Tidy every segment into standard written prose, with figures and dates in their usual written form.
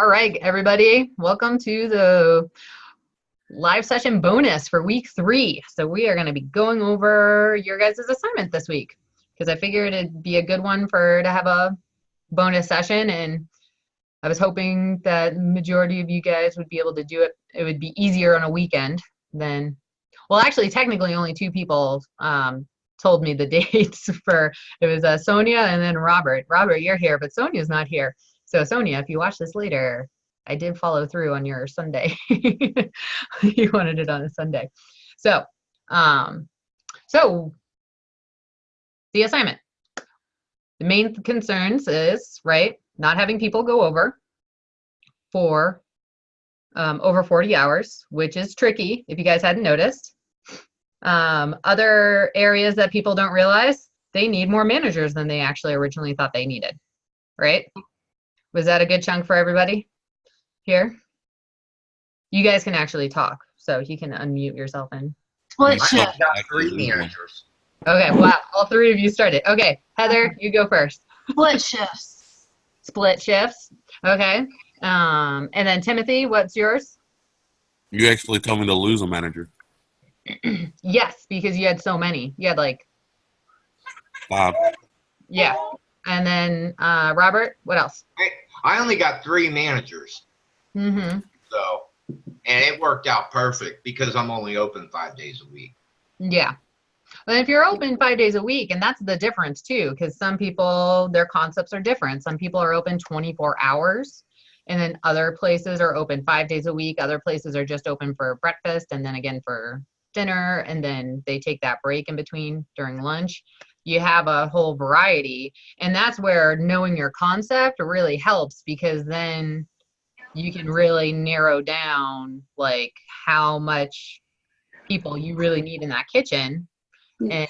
All right, everybody, welcome to the live session bonus for week 3. So we are going to be going over your guys' assignment this week because I figured it'd be a good one to have a bonus session, and I was hoping that the majority of you guys would be able to do it. It would be easier on a weekend than, well, actually, technically only 2 people told me the dates for, it was Sonia and then Robert. Robert, you're here, but Sonia's not here. So Sonia, if you watch this later, I did follow through on your Sunday. You wanted it on a Sunday. So, so the assignment. The main concerns is, right, not having people go over for over 40 hours, which is tricky if you guys hadn't noticed. Other areas that people don't realize, they need more managers than they actually originally thought they needed, right? Was that a good chunk for everybody here? You guys can actually talk, so you can unmute yourself and Split shift. Got 3 managers. Okay, wow, all 3 of you started. Okay, Heather, you go first. Split shifts. Split shifts. Okay. And then Timothy, what's yours? You actually told me to lose a manager. Yes, because you had so many. You had like 5. Yeah. And then Robert, what else? I only got 3 managers. Mm-hmm. So, and it worked out perfect because I'm only open 5 days a week. Yeah. Well, if you're open 5 days a week, and that's the difference too, because some people, their concepts are different. Some people are open 24 hours, and then other places are open 5 days a week. Other places are just open for breakfast and then again for dinner, and then they take that break in between during lunch. You have a whole variety, and that's where knowing your concept really helps, because then you can really narrow down like how much people you really need in that kitchen and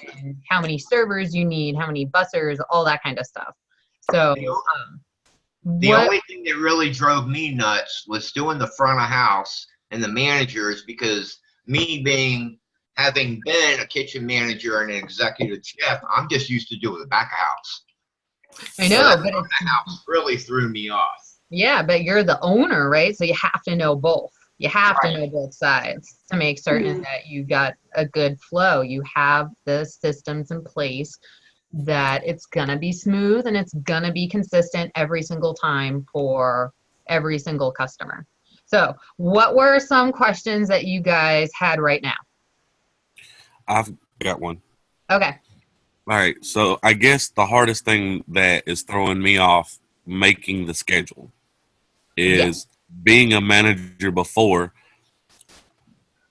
how many servers you need, how many bussers, all that kind of stuff. So the only thing that really drove me nuts was doing the front of house and the managers, because me having been a kitchen manager and an executive chef, I'm just used to doing the back of house. I know, so but the house really threw me off. Yeah, but you're the owner, right? So you have to know both. You have to know both sides to make certain that you got a good flow. You have the systems in place that it's gonna be smooth and it's gonna be consistent every single time for every single customer. So what were some questions that you guys had right now? I've got one. Okay. All right. So I guess the hardest thing that is throwing me off making the schedule is being a manager before.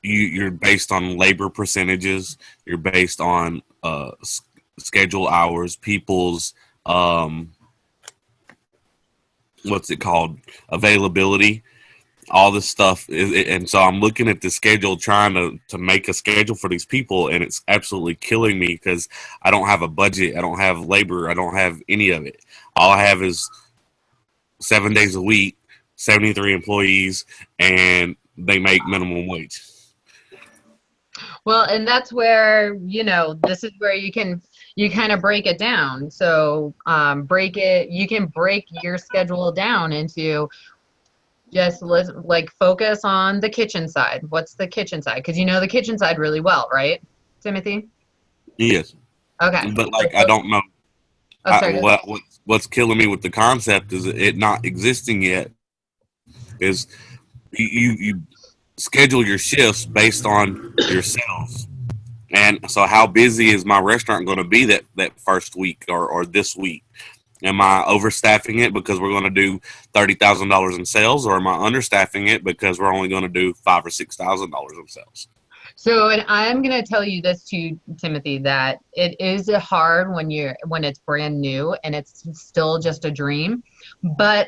You're based on labor percentages. You're based on schedule hours, people's what's it called, availability. All this stuff, and so I'm looking at the schedule, trying to make a schedule for these people, and it's absolutely killing me because I don't have a budget, I don't have labor, I don't have any of it. All I have is 7 days a week, 73 employees, and they make minimum wage. Well, and that's where, this is where you kind of break it down. So you can break your schedule down into just like focus on the kitchen side. What's the kitchen side? Because you know the kitchen side really well, right, Timothy? Yes. Okay. But I don't know. What's killing me with the concept is it not existing yet. Is you schedule your shifts based on your sales, and so how busy is my restaurant going to be that first week or this week? Am I overstaffing it because we're going to do $30,000 in sales, or am I understaffing it because we're only going to do $5,000 or $6,000 in sales? So, and I'm going to tell you this too, Timothy, that it is hard when it's brand new and it's still just a dream. But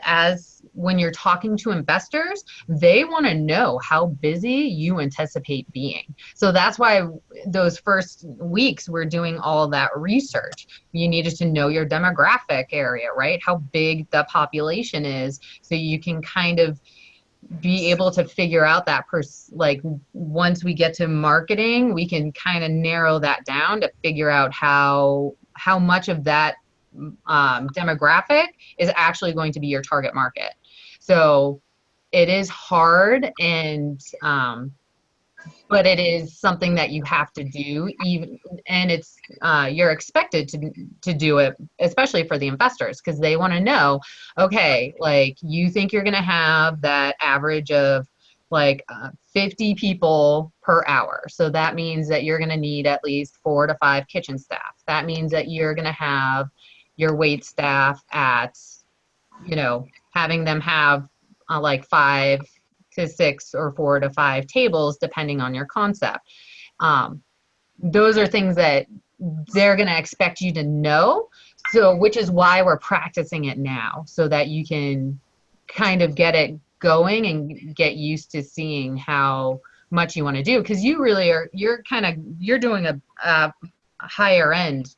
when you're talking to investors, they want to know how busy you anticipate being. So that's why those first weeks we're doing all that research. You needed to know your demographic area, right? How big the population is, so you can kind of be able to figure out that once we get to marketing, we can kind of narrow that down to figure out how much of that demographic is actually going to be your target market. So it is hard, and but it is something that you have to do, even, and it's you're expected to do it, especially for the investors, because they want to know, okay, like, you think you're going to have that average of like 50 people per hour. So that means that you're going to need at least 4 to 5 kitchen staff. That means that you're going to have your wait staff at, you know, having them have like 5 to 6 or 4 to 5 tables, depending on your concept. Those are things that they're going to expect you to know. So, which is why we're practicing it now, so that you can kind of get it going and get used to seeing how much you want to do. Because you really are, you're doing a higher end,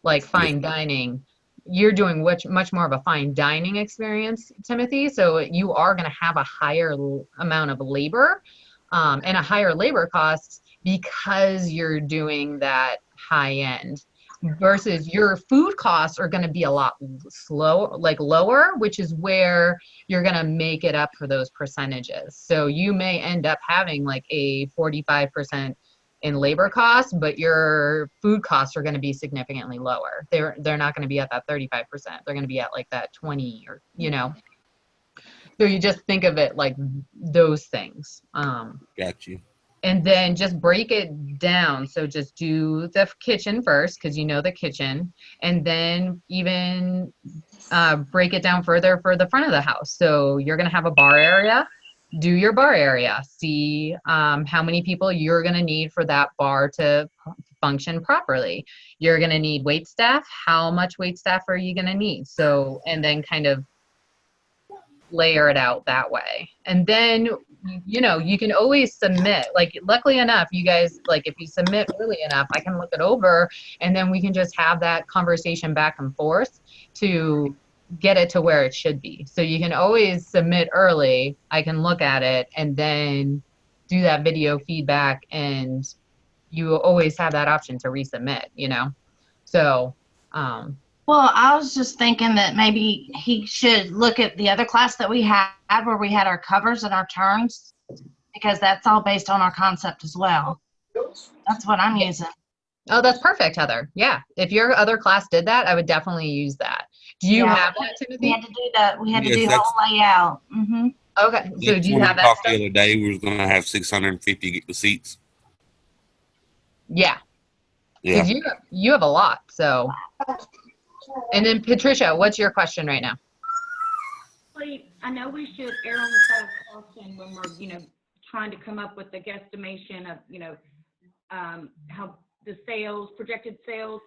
like fine dining. You're doing much more of a fine dining experience, Timothy. So you are going to have a higher amount of labor and a higher labor cost, because you're doing that high end, versus your food costs are going to be a lot lower, which is where you're going to make it up for those percentages. So you may end up having like a 45% in labor costs, but your food costs are going to be significantly lower. They're not going to be at that 35%. They're going to be at like that 20, or, you know. So you just think of it like those things. Got you. And then just break it down. So just do the kitchen first, because you know the kitchen, and then even break it down further for the front of the house. So you're going to have a bar area. Do your bar area. See how many people you're going to need for that bar to function properly. You're going to need wait staff. How much wait staff are you going to need? So, and then kind of layer it out that way. And then, you know, you can always submit. Like, luckily enough, you guys, like, if you submit early enough, I can look it over, and then we can just have that conversation back and forth to get it to where it should be. So you can always submit early. I can look at it and then do that video feedback, and you always have that option to resubmit, you know? So, well, I was just thinking that maybe he should look at the other class that we had, where we had our covers and our turns, because that's all based on our concept as well. That's what I'm using. Oh, that's perfect, Heather. Yeah. If your other class did that, I would definitely use that. Do you have that, Timothy? We had to do that. We had to do the whole layout. Mm-hmm. Okay. So do you have that talked stuff? the other day, we was going to have 650 seats. Yeah. Yeah. Because you have a lot. So, and then Patricia, what's your question right now? I know we should err on the side of caution when we're, you know, trying to come up with a guesstimation of, you know, how the sales, projected sales.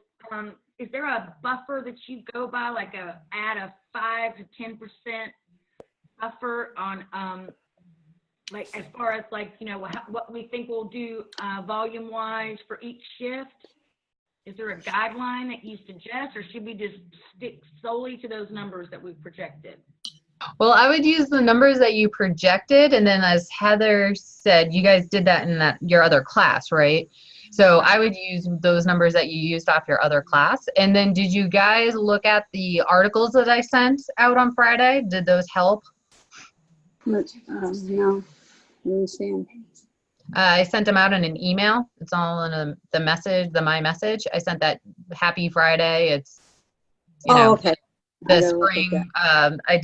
Is there a buffer that you go by, like add a 5 to 10% buffer on, like, as far as, like, you know, what we think we'll do volume wise for each shift? Is there a guideline that you suggest, or should we just stick solely to those numbers that we've projected? Well, I would use the numbers that you projected, and then as Heather said, you guys did that in your other class, right? So I would use those numbers that you used off your other class. And then did you guys look at the articles that I sent out on Friday? Did those help? No, let me see. I sent them out in an email. It's all in the message, my message. I sent that Happy Friday. It's, you know, okay. the spring. I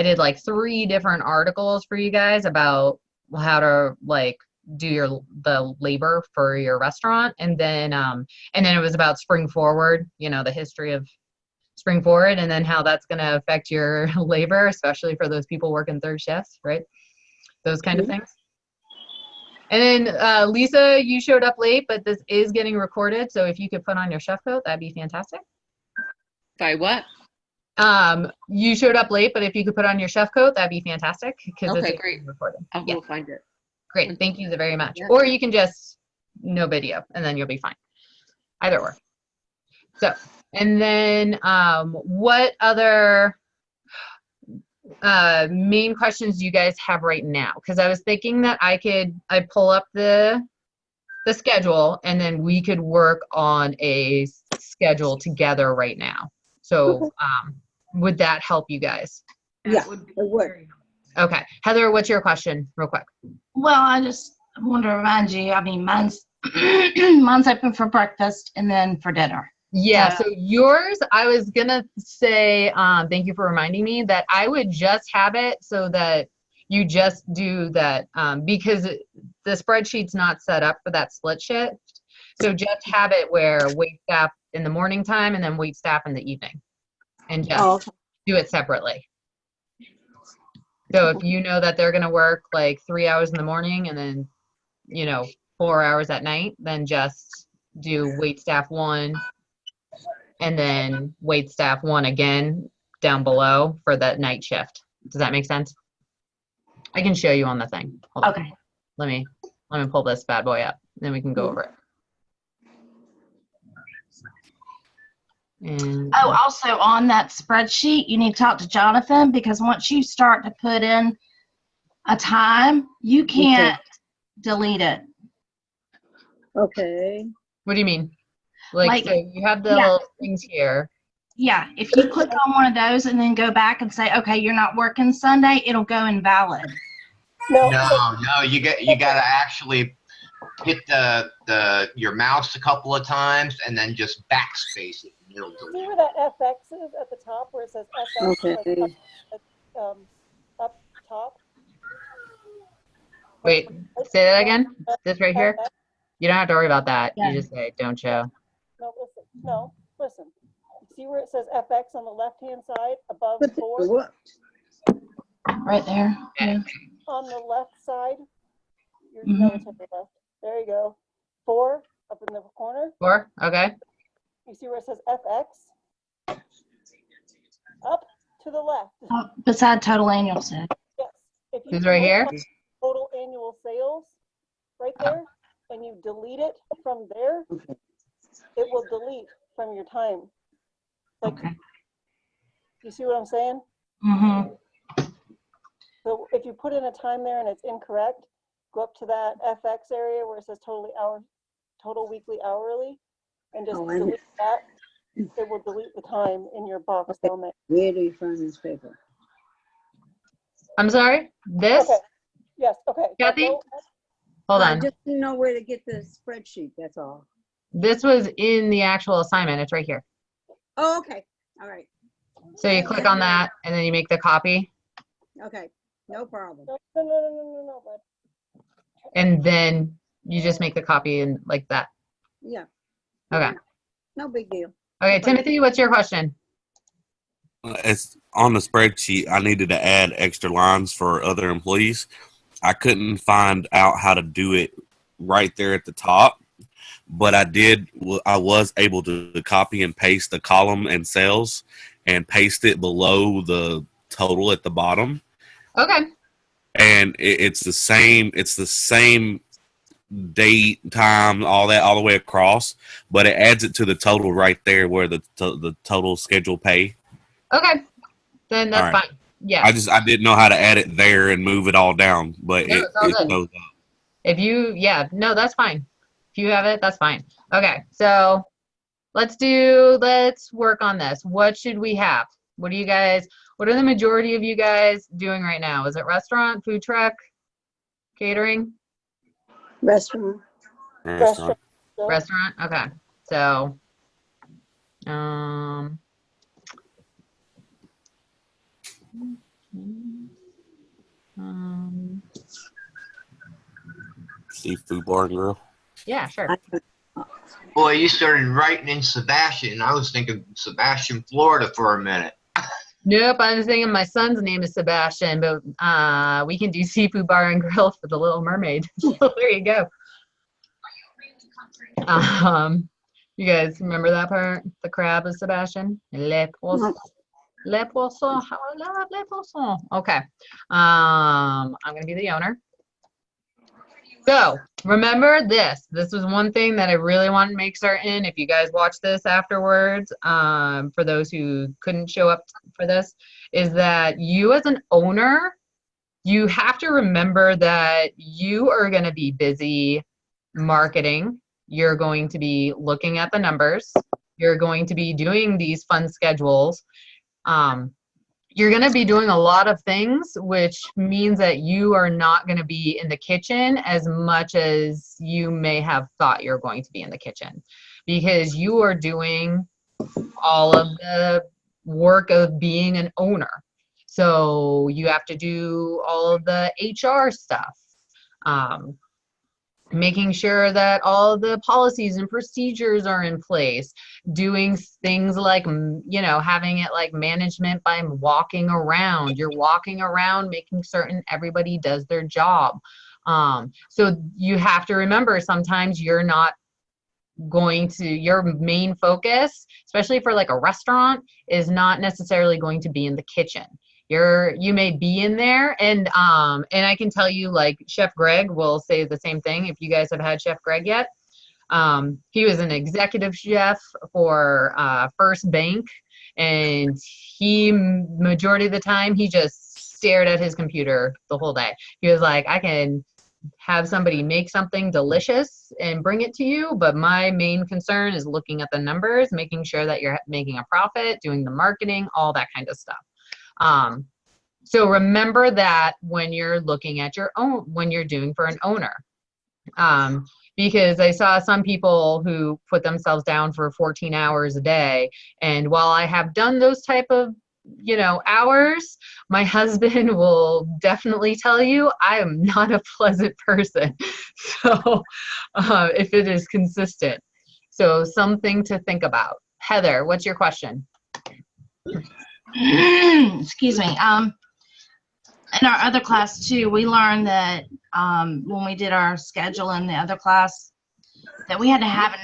did like 3 different articles for you guys about how to, like, do the labor for your restaurant. And then it was about Spring Forward, you know, the history of Spring Forward, and then how that's going to affect your labor, especially for those people working third shifts, right? Those kind of things. And then Lisa, you showed up late, but this is getting recorded. So if you could put on your chef coat, that'd be fantastic. Sorry, what? You showed up late, but if you could put on your chef coat, that'd be fantastic. Okay, great. Recorded. I'll go find it. Great. Thank you very much. Yeah. Or you can just no video, and then you'll be fine. Either or. So, and then what other main questions do you guys have right now? Because I was thinking that I'd pull up the schedule, and then we could work on a schedule together right now. So would that help you guys? That Yeah, would be it would. very Okay. Heather, what's your question real quick? Well, I just want to remind you, I mean, mine's, mine's open for breakfast and then for dinner. Yeah, so yours, I was gonna say, thank you for reminding me that I would just have it so that you just do that, because the spreadsheet's not set up for that split shift. So just have it where wait staff in the morning time and then wait staff in the evening. And just do it separately. So if you know that they're gonna work like 3 hours in the morning and then, 4 hours at night, then just do wait staff 1 and then wait staff 1 again down below for that night shift. Does that make sense? I can show you on the thing. Hold on. Okay. Let me pull this bad boy up, then we can go over it. And Oh, also on that spreadsheet, you need to talk to Jonathan because once you start to put in a time, you can't delete it. Okay. what do you mean? Like, so you have the yeah. little things here. Yeah, if you click on one of those and then go back and say, okay, you're not working Sunday, it'll go invalid. No, you gotta actually hit your mouse a couple of times and then just backspace it. And it'll delete. See where that FX is at the top where it says FX Okay. up top? Wait, say that again? This right here? FX. You don't have to worry about that. Yeah. You just say, don't show. No, listen. See where it says FX on the left-hand side above But 4? what? Right there. Yeah. On the left side, no, it's on the left. There you go. 4 up in the corner. 4? Okay. You see where it says FX? Up to the left. Beside total annual sales. Yes. If you This right here? click on total annual sales right there, and you delete it from there, it will delete from your time. Like, Okay. you see what I'm saying? Mm-hmm. So if you put in a time there and it's incorrect, go up to that FX area where it says total weekly hourly, and just delete that. It will delete the time in your box down there. Where do you find this paper? I'm sorry? This? Okay. Yes, okay. Kathy? Go- Hold I on. just didn't know where to get the spreadsheet, that's all. This was in the actual assignment. It's right here. Oh, okay. All right. So you click on that and then you make the copy Okay. No problem. No, bud. and then you just make the copy and like that. Yeah. Okay. No big deal. Okay, Timothy, what's your question? It's on the spreadsheet. I needed to add extra lines for other employees. I couldn't find out how to do it right there at the top, but I was able to copy and paste the column and cells and paste it below the total at the bottom. Okay. And it's the same date, time, all that, all the way across, but it adds it to the total right there where the total schedule pay. Okay. Then that's All right. fine. Yeah. I didn't know how to add it there and move it all down, but No, it's all it good. shows up. If you, no, that's fine. If you have it, that's fine. Okay. So let's work on this. What should we have? What are the majority of you guys doing right now? Is it restaurant, food truck, catering? Restaurant. Restaurant. Restaurant? Okay. So, Seafood bar and grill. yeah, sure. Boy, you started writing in Sebastian. I was thinking Sebastian, Florida for a minute. Nope, I was thinking my son's name is Sebastian, but we can do seafood bar and grill for the Little Mermaid. So there you go. You guys remember that part? The crab is Sebastian. Le poisson. Le poisson. How I love le poisson. Okay. I'm gonna be the owner. So remember this. This was one thing that I really want to make certain. If you guys watch this afterwards, for those who couldn't show up for this, is that you as an owner, you have to remember that you are going to be busy marketing. You're going to be looking at the numbers. You're going to be doing these fun schedules. you're going to be doing a lot of things, which means that you are not going to be in the kitchen as much as you may have thought you're going to be in the kitchen, because you are doing all of the work of being an owner. So you have to do all of the HR stuff, making sure that all the policies and procedures are in place, doing things like, having it like management by walking around. You're walking around, making certain everybody does their job. So you have to remember, sometimes you're not going to, your main focus, especially for like a restaurant, is not necessarily going to be in the kitchen. You may be in there, and I can tell you, like, Chef Greg will say the same thing if you guys have had Chef Greg yet. He was an executive chef for First Bank, and majority of the time he just stared at his computer the whole day. He was like, I can have somebody make something delicious and bring it to you, but my main concern is looking at the numbers, making sure that you're making a profit, doing the marketing, all that kind of stuff. So remember that when you're looking at your own, when you're doing for an owner, because I saw some people who put themselves down for 14 hours a day. And while I have done those type of, hours, my husband will definitely tell you I am not a pleasant person. So if it is consistent, so something to think about. Heather, what's your question? Excuse me. In our other class too, we learned that when we did our schedule in the other class, that we had to have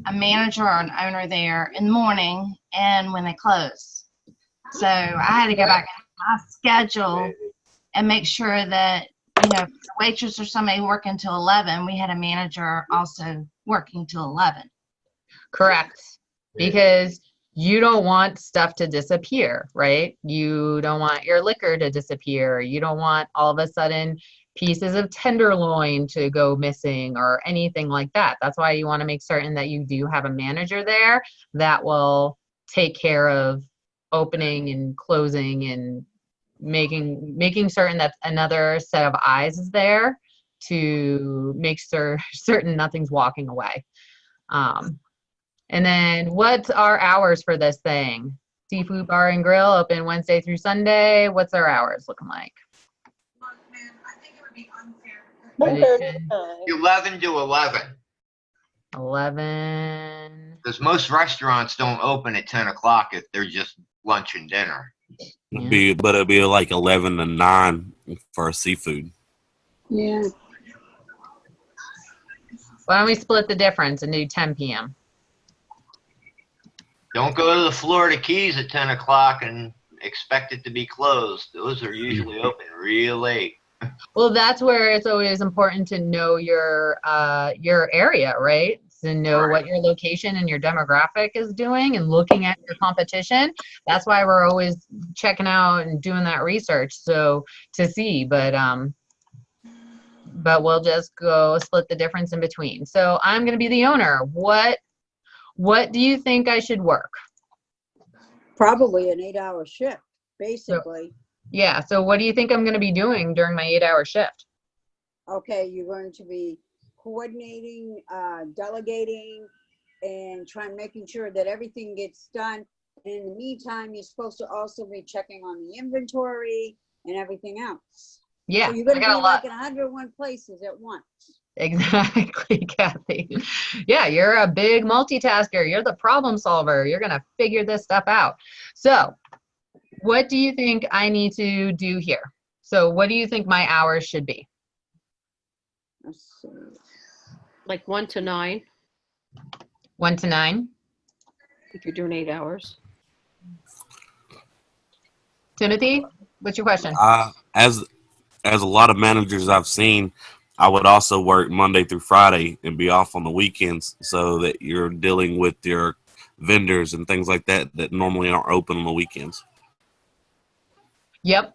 a manager or an owner there in the morning and when they close. So I had to go back in my schedule and make sure that, the waitress or somebody working till 11, we had a manager also working till 11. Correct. Because you don't want stuff to disappear, right? You don't want your liquor to disappear. You don't want all of a sudden pieces of tenderloin to go missing or anything like that. That's why you want to make certain that you do have a manager there that will take care of opening and closing and making certain that another set of eyes is there to make certain nothing's walking away. And then what's our hours for this thing? Seafood Bar and Grill open Wednesday through Sunday. What's our hours looking like? I think it would be unfair. 11 to 11. 11. Because most restaurants don't open at 10 o'clock if they're just lunch and dinner. It'd be like 11 to 9 for seafood. Yeah. Why don't we split the difference and do 10 p.m.? Don't go to the Florida Keys at 10 o'clock and expect it to be closed. Those are usually open real late. Well, that's where it's always important to know your area, right? To know what your location and your demographic is doing and looking at your competition. That's why we're always checking out and doing that research, so to see. But we'll just go split the difference in between. So I'm going to be the owner. What do you think I should work? Probably an 8-hour shift, basically. Yeah. So what do you think I'm going to be doing during my 8-hour shift? Okay, you're going to be coordinating, delegating, and making sure that everything gets done. In the meantime, you're supposed to also be checking on the inventory and everything else. Yeah. So you're going to be like in 101 places at once. Exactly, Kathy. Yeah, you're a big multitasker. You're the problem solver. You're going to figure this stuff out. So what do you think I need to do here? So what do you think my hours should be? Let's see. Like 1 to 9, 1 to 9? if you're doing 8 hours. Timothy, what's your question? As a lot of managers I've seen, I would also work Monday through Friday and be off on the weekends so that you're dealing with your vendors and things like that that normally aren't open on the weekends. Yep.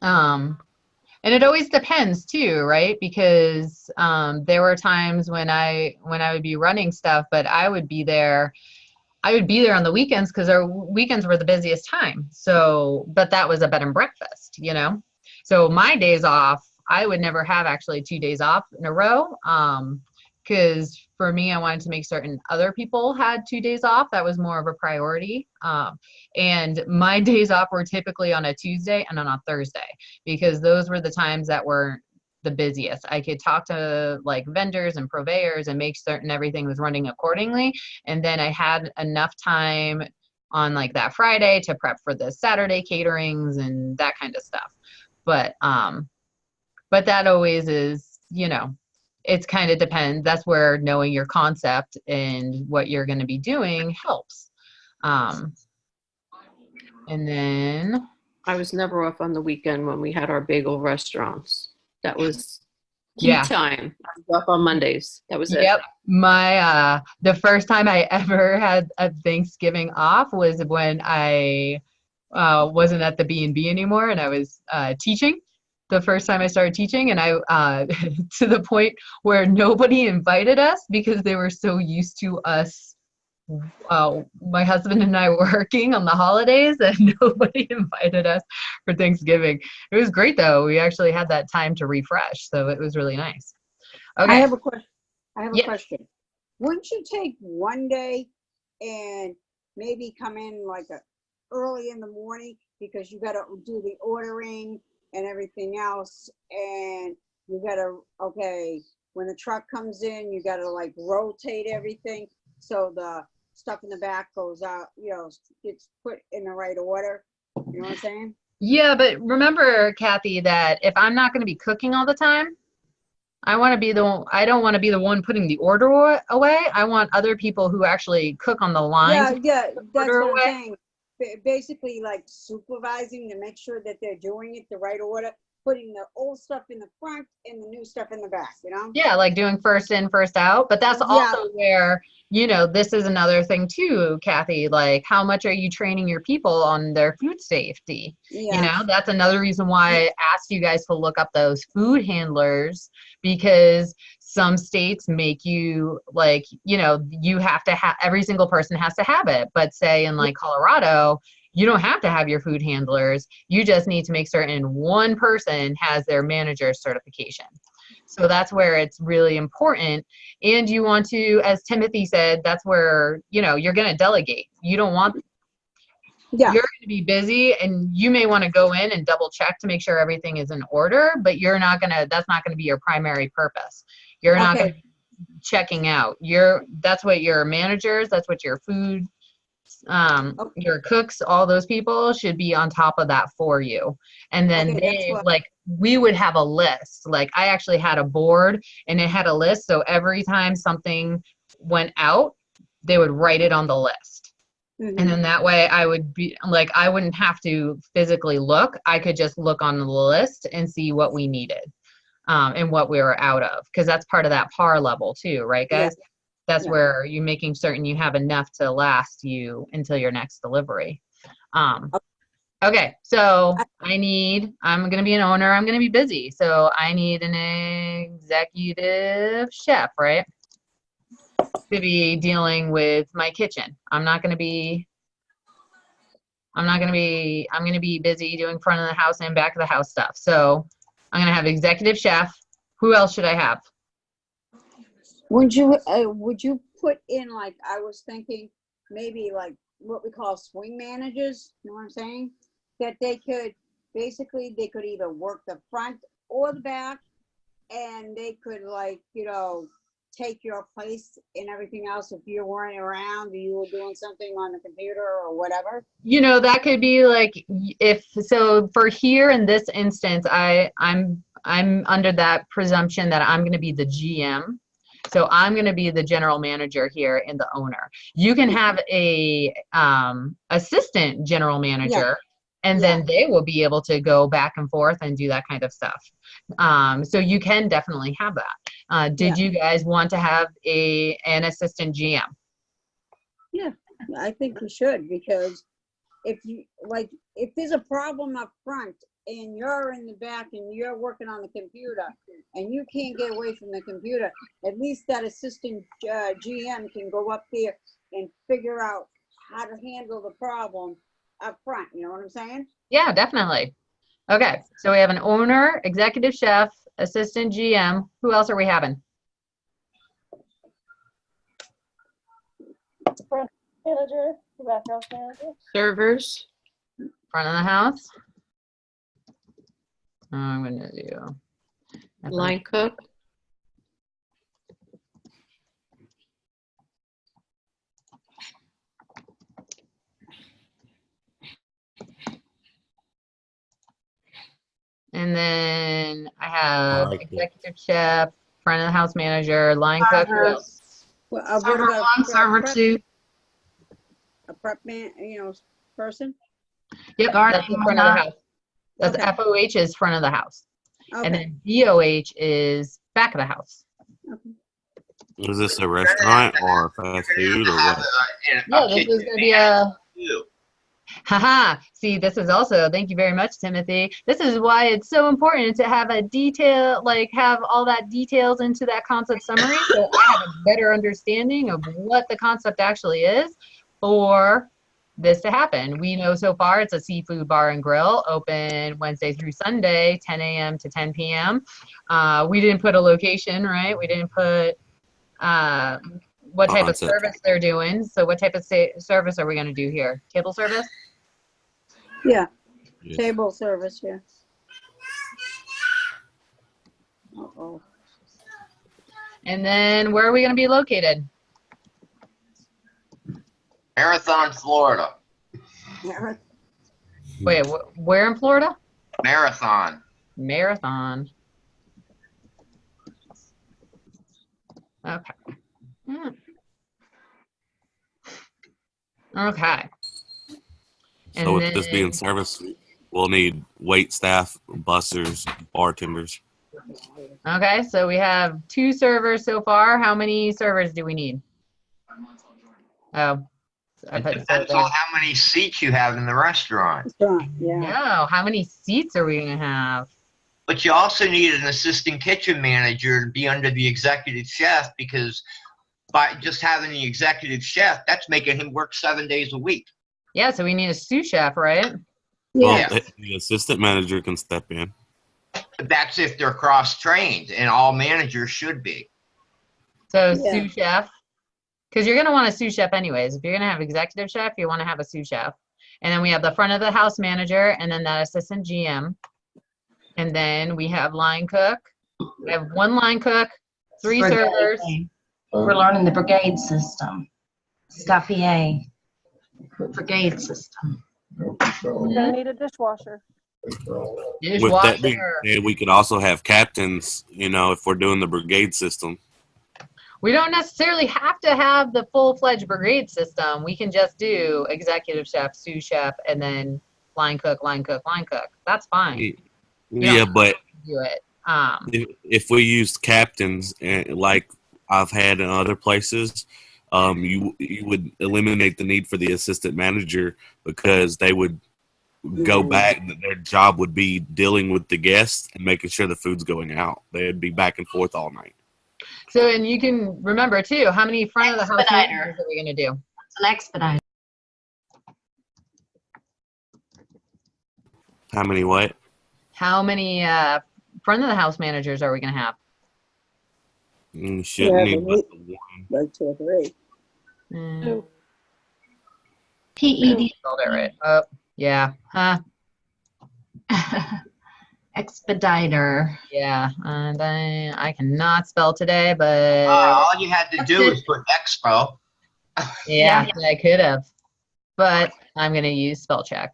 And it always depends too, right? Because there were times when I would be running stuff, but I would be there. I would be there on the weekends because our weekends were the busiest time. So, but that was a bed and breakfast, you know? So my days off, I would never have actually 2 days off in a row. Because for me, I wanted to make certain other people had 2 days off. That was more of a priority. And my days off were typically on a Tuesday and on a Thursday, because those were the times that were the busiest. I could talk to like vendors and purveyors and make certain everything was running accordingly. And then I had enough time on like that Friday to prep for the Saturday caterings and that kind of stuff. But that always is, you know, it's kind of depends. That's where knowing your concept and what you're going to be doing helps. And then I was never off on the weekend when we had our bagel restaurants. That was tea yeah. time. I was off on Mondays. That was it. Yep. My the first time I ever had a Thanksgiving off was when I wasn't at the B&B anymore, and I was teaching. The first time I started teaching, and I to the point where nobody invited us because they were so used to us, my husband and I working on the holidays, and nobody invited us for Thanksgiving. It was great though. We actually had that time to refresh, so it was really nice. Okay. I have a question. Yeah. Wouldn't you take one day and maybe come in like early in the morning, because you got to do the ordering and everything else, and you got to, okay, when the truck comes in, you got to like rotate everything so the stuff in the back goes out, you know, gets put in the right order. You know what I'm saying? Yeah, but remember, Kathy, that if I'm not going to be cooking all the time, I don't want to be the one putting the order away. I want other people who actually cook on the line. Yeah, that's what I'm saying. Basically, like supervising to make sure that they're doing it the right order, putting the old stuff in the front and the new stuff in the back, you know? Yeah, like doing first in, first out. But that's also where, you know, this is another thing too, Kathy, like how much are you training your people on their food safety? Yeah. You know, that's another reason why I asked you guys to look up those food handlers, because some states make you like, you know, you have to have, every single person has to have it. But say in like Colorado, you don't have to have your food handlers. You just need to make certain one person has their manager certification. So that's where it's really important. And you want to, as Timothy said, that's where, you know, you're going to delegate. You don't want, you're going to be busy, and you may want to go in and double check to make sure everything is in order, but you're not going to, that's not going to be your primary purpose. You're not going to be checking out. That's what your managers, that's what your food, your cooks, all those people should be on top of that for you. And then like we would have a list. Like I actually had a board and it had a list. So every time something went out, they would write it on the list. Mm-hmm. And then that way I would be like, I wouldn't have to physically look. I could just look on the list and see what we needed and what we were out of. Because that's part of that par level too, right, guys? Yeah. That's where you're making certain you have enough to last you until your next delivery. Okay, so I'm going to be an owner. I'm going to be busy. So I need an executive chef, right? To be dealing with my kitchen. I'm going to be busy doing front of the house and back of the house stuff. So I'm going to have executive chef. Who else should I have? Would you put in, like, I was thinking maybe like what we call swing managers, you know what I'm saying? That they could either work the front or the back, and they could, like, you know, take your place and everything else if you weren't around, or you were doing something on the computer or whatever. You know, that could be like, so for here in this instance, I'm under that presumption that I'm going to be the GM. So I'm going to be the general manager here and the owner. You can have a assistant general manager, and then they will be able to go back and forth and do that kind of stuff. So you can definitely have that. Did you guys want to have an assistant GM? Yeah, I think we should, because if there's a problem up front and you're in the back and you're working on the computer and you can't get away from the computer, at least that assistant GM can go up there and figure out how to handle the problem up front, you know what I'm saying? Yeah, definitely. Okay, so we have an owner, executive chef, assistant GM. Who else are we having? Front manager, the back house manager. Servers. Front of the house. I'm gonna do Line cook. And then I have like that. executive chef, front of the house manager, line cook. Who else? Well, what Server about one, server prep- two, A prep man, person? Yep, Garden that's the front of the map. house. That's Okay. FOH is front of the house. And Okay. then BOH is back of the house. Is this a restaurant or fast food or what? Yeah, this is gonna be a haha. See, this is also, thank you very much, Timothy. This is why it's so important to have a detail, like have all that details into that concept summary so I have a better understanding of what the concept actually is for this to happen. We know so far it's a seafood bar and grill, open Wednesday through Sunday, 10 a.m. to 10 p.m. We didn't put a location, right? We didn't put what type of Concept. service they're doing. So what type of service are we going to do here? Table service? Yeah, Yes. table service, yeah. Uh-oh. And then where are we going to be located? Marathon, Florida. Wait, where in Florida? Marathon. Marathon. Okay. Hmm. Okay. So with And this being then- service, we'll need wait staff, bussers, bartenders. Okay, so we have 2 servers so far. How many servers do we need? Oh, I It put depends servers. on how many seats you have in the restaurant. Restaurant, yeah. No, how many seats are we gonna have? But you also need an assistant kitchen manager to be under the executive chef, because by just having the executive chef, that's making him work 7 days a week. Yeah, so we need a sous chef, right? Yeah, Well, the assistant manager can step in. That's if they're cross-trained, and all managers should be. So Yeah. sous chef, because you're gonna want a sous chef anyways. If you're gonna have executive chef, you want to have a sous chef. And then we have the front of the house manager, and then that assistant GM. And then we have line cook. We have 1 line cook, 3 Brigade. servers. We're learning the brigade system. Scapier. Brigade system. We're gonna need a dishwasher. With that being Dishwasher. said, we could also have captains, if we're doing the brigade system. We don't necessarily have to have the full-fledged brigade system. We can just do executive chef, sous chef, and then line cook, line cook, line cook. That's fine. Yeah, but Do it. if we used captains, like I've had in other places, you would eliminate the need for the assistant manager, because they would go back. Their job would be dealing with the guests and making sure the food's going out. They'd be back and forth all night. So, and you can remember too, how many front of the house Expediter. managers are we going to do? It's an expediter. How many what? How many front of the house managers are we going to have? Shouldn't Yeah, need but but the one. like 2 or 3. Mm, PED. spelled it right. Oh, yeah. Huh. Expediter. Yeah. And I cannot spell today, but All you had to do is put expo. yeah, I could have. But I'm going to use spell check.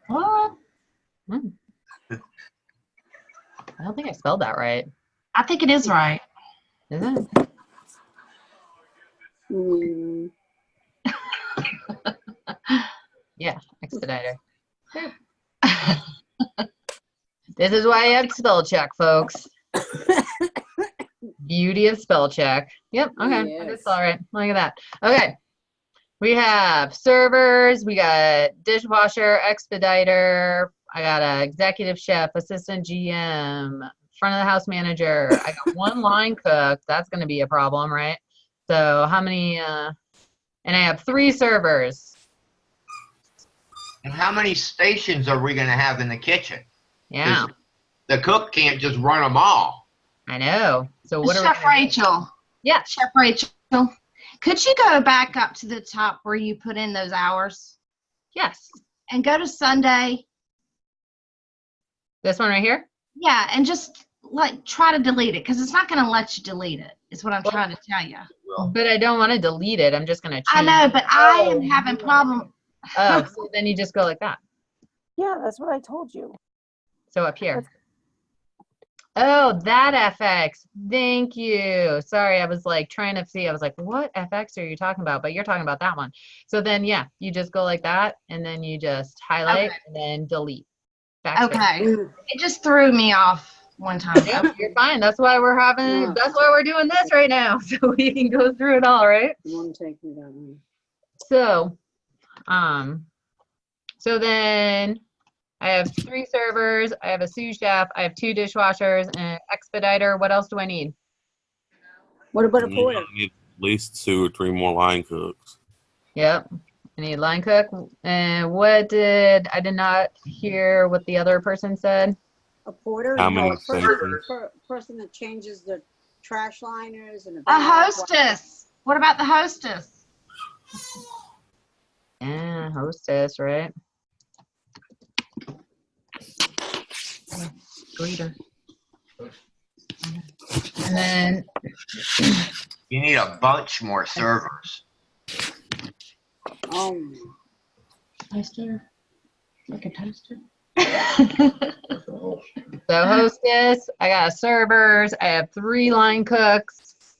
What? Hmm. I don't think I spelled that right. I think it is right. Is it? Mm, Yeah, expediter. This is why I have spell check, folks. Beauty of spell check. Yep, okay. I Yes. did spell right. Look at that. Okay. We have servers, we got dishwasher, expediter, I got a executive chef, assistant GM, front of the house manager. I got one line cook. That's going to be a problem, right? So how many, and I have 3 servers. And how many stations are we going to have in the kitchen? Yeah, The cook can't just run them all. I know. So what are we Chef gonna do? Rachel. Yeah. Chef Rachel, could you go back up to the top where you put in those hours Yes. and go to Sunday? This one right here? Yeah, and just like try to delete it because it's not going to let you delete it. Is what I'm Well, trying to tell you. But I don't want to delete it. I'm just going to I change. know, but I am having problem. Oh, so then you just go like that. Yeah, that's what I told you. So up here. Oh, that FX. Thank you. Sorry, I was like trying to see. I was like, what FX are you talking about? But you're talking about that one. So then, yeah, you just go like that, and then you just highlight and then delete. Backspace. Okay, it just threw me off one time. Yep, you're fine. That's why we're having. That's why we're doing this right now, so we can go through it all, right? It won't take me that long. So, so then I have 3 servers. I have a sous chef. I have 2 dishwashers and an expediter. What else do I need? What about a You're porter? gonna need at least 2 or 3 more line cooks. Yep. I need line cook. And I did not hear what the other person said. A porter? How many A person, stations? person that changes the trash liners and the A hostess. What about the hostess? Yeah, hostess, right? Greeter. And then You need a bunch more servers. toaster, like a toaster. So hostess, I got servers, I have 3 line cooks.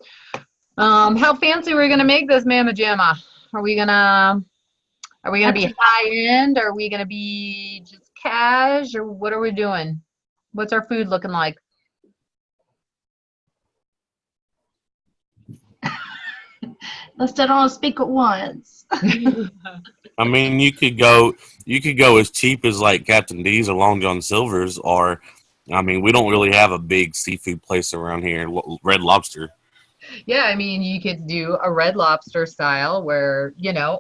How fancy are we gonna make this Mama Jamma? Are we gonna be high end? Are we gonna be just cash, or what are we doing? What's our food looking like? Let's don't speak at once. I mean, you could go as cheap as like Captain D's or Long John Silver's, or I mean, we don't really have a big seafood place around here. Red Lobster. Yeah, I mean, you could do a Red Lobster style where,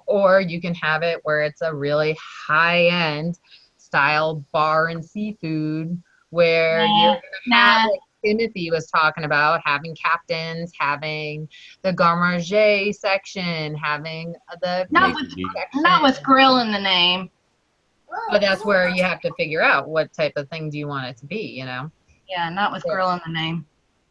or you can have it where it's a really high-end style bar and seafood where you're gonna have, like Timothy was talking about, having captains, having the garde-manger section, having the Not with grill in the name. But that's where you have to figure out what type of thing do you want it to be, Yeah, not with grill in the name.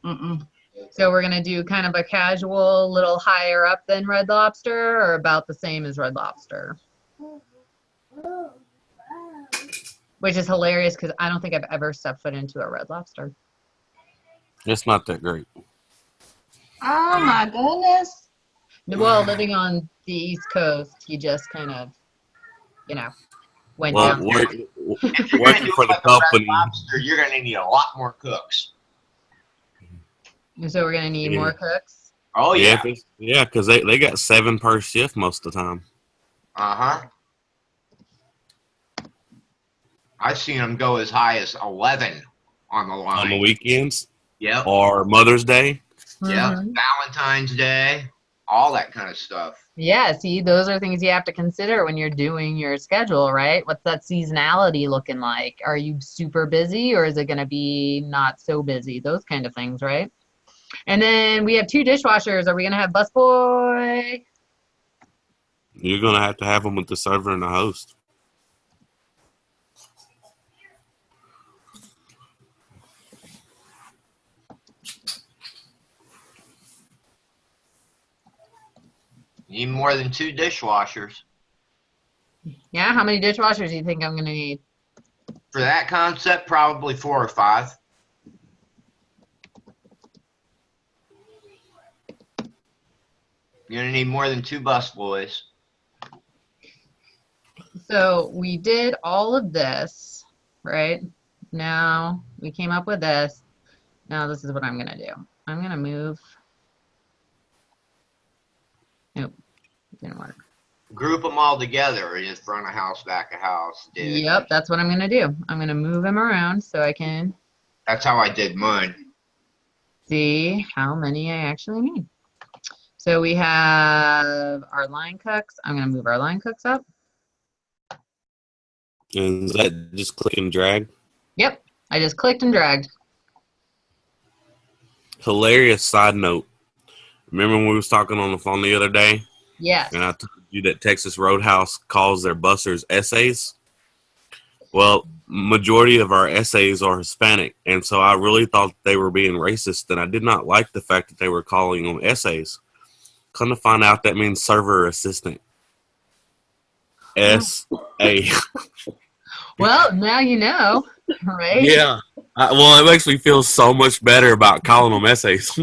Mm-mm. So we're gonna do kind of a casual, little higher up than Red Lobster, or about the same as Red Lobster. Which is hilarious because I don't think I've ever stepped foot into a Red Lobster. It's not that great. Oh my goodness. Well, living on the East Coast, you just kind of, went Well, down. working Working for the company. Lobster, you're going to need a lot more cooks. So we're gonna need more cooks. Oh yeah. Yeah, because they got 7 per shift most of the time. Uh-huh. I've seen them go as high as 11 on the line. On the weekends. Yep. Or Mother's Day. Yep. Valentine's Day. All that kind of stuff. Yeah, see, those are things you have to consider when you're doing your schedule, right? What's that seasonality looking like? Are you super busy, or is it gonna be not so busy? Those kind of things, right? And then we have 2 dishwashers. Are we gonna have busboy? You're going to have them with the server and the host. You need more than 2 dishwashers. Yeah, how many dishwashers do you think I'm gonna need? For that concept, probably 4 or 5. You're going to need more than 2 busboys. So we did all of this, right? Now we came up with this. Now this is what I'm gonna do. I'm gonna move. Nope, didn't work. Group them all together. Just front of house, back of house. Yep, that's what I'm gonna do. I'm gonna move them around so I can That's how I did mine. See how many I actually need. So we have our line cooks. I'm going to move our line cooks up. And is that just click and drag? Yep. I just clicked and dragged. Hilarious side note. Remember when we was talking on the phone the other day? Yes. And I told you that Texas Roadhouse calls their bussers essays? Well, majority of our essays are Hispanic, and so I really thought they were being racist, and I did not like the fact that they were calling them essays. Come to find out, that means server assistant. S-A. Well, now you know, right? Yeah. Well, it makes me feel so much better about calling them essays.